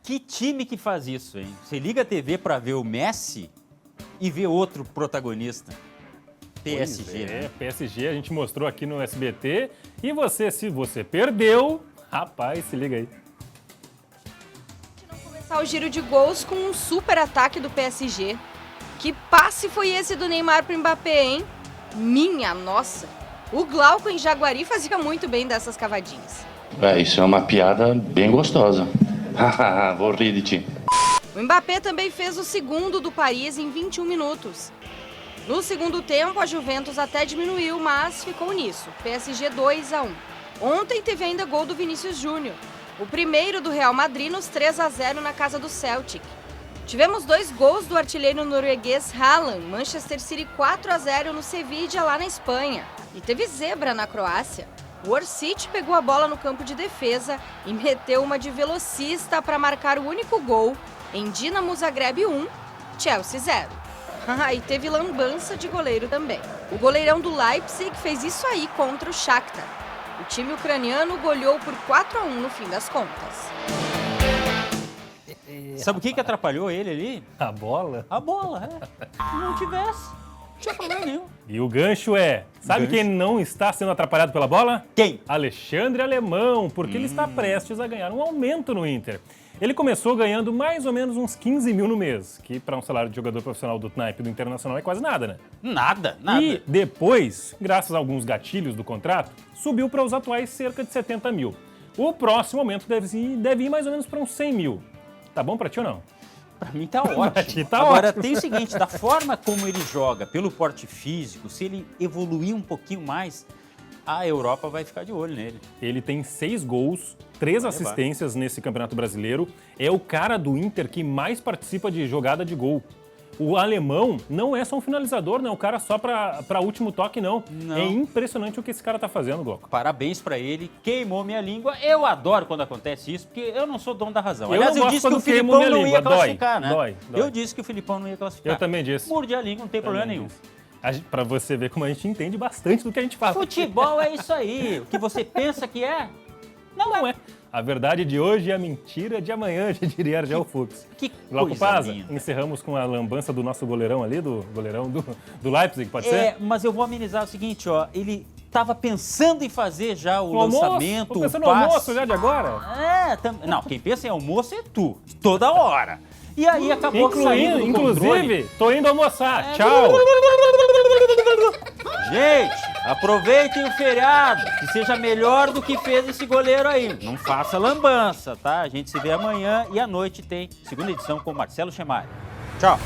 Que time que faz isso, hein? Você liga a TV para ver o Messi e ver outro protagonista. PSG, né? PSG, a gente mostrou aqui no SBT. E você, se você perdeu, rapaz, se liga aí. Não começar o giro de gols com um super ataque do PSG. Que passe foi esse do Neymar pro Mbappé, hein? Minha nossa! O Glauco em Jaguari fazia muito bem dessas cavadinhas. Isso é uma piada bem gostosa. Vou rir de ti. O Mbappé também fez o segundo do Paris em 21 minutos. No segundo tempo, a Juventus até diminuiu, mas ficou nisso. PSG 2-1. Ontem teve ainda gol do Vinícius Júnior. O primeiro do Real Madrid nos 3-0 na casa do Celtic. Tivemos 2 gols do artilheiro norueguês Haaland, Manchester City 4-0 no Sevilla, lá na Espanha. E teve zebra na Croácia. O Orsic pegou a bola no campo de defesa e meteu uma de velocista para marcar o único gol em Dinamo Zagreb 1, Chelsea 0. E teve lambança de goleiro também. O goleirão do Leipzig fez isso aí contra o Shakhtar. O time ucraniano goleou por 4-1 no fim das contas. Sabe o que atrapalhou ele ali? A bola? A bola, Se não tivesse, não tinha problema nenhum. E o gancho é... Sabe quem não está sendo atrapalhado pela bola? Quem? Alexandre Alemão, porque ele está prestes a ganhar um aumento no Inter. Ele começou ganhando mais ou menos uns 15 mil no mês, que para um salário de jogador profissional do naipe do Internacional é quase nada, né? Nada. E depois, graças a alguns gatilhos do contrato, subiu para os atuais cerca de 70 mil. O próximo aumento deve ir mais ou menos para uns 100 mil. Tá bom para ti ou não? Pra mim tá ótimo. Agora tem o seguinte, da forma como ele joga, pelo porte físico, se ele evoluir um pouquinho mais, a Europa vai ficar de olho nele. Ele tem 6 gols, 3 assistências nesse Campeonato Brasileiro. É o cara do Inter que mais participa de jogada de gol. O Alemão não é só um finalizador, não é um cara só para último toque, não. É impressionante o que esse cara tá fazendo, Glauco. Parabéns pra ele, queimou minha língua. Eu adoro quando acontece isso, porque eu não sou dono da razão. Aliás, eu disse que o Filipão não ia classificar, né? Dói. Eu disse que o Filipão não ia classificar. Eu também disse. Mordi a língua, não tem problema nenhum. Pra você ver como a gente entende bastante do que a gente fala. Futebol é isso aí. O que você pensa que é, não é. A verdade de hoje é a mentira de amanhã, já diria Argel Fux. Que Glauco Pazza, encerramos com a lambança do nosso goleirão ali, do goleirão do Leipzig, pode ser? Mas eu vou amenizar o seguinte, ó, ele estava pensando em fazer já o lançamento, o passe. No almoço já de agora? Não, quem pensa em almoço é tu, toda hora. E aí acabou saindo do controle. Inclusive, tô indo almoçar, tchau. Gente, aproveitem o feriado, que seja melhor do que fez esse goleiro aí. Não faça lambança, tá? A gente se vê amanhã e à noite tem segunda edição com Marcelo Chemari. Tchau.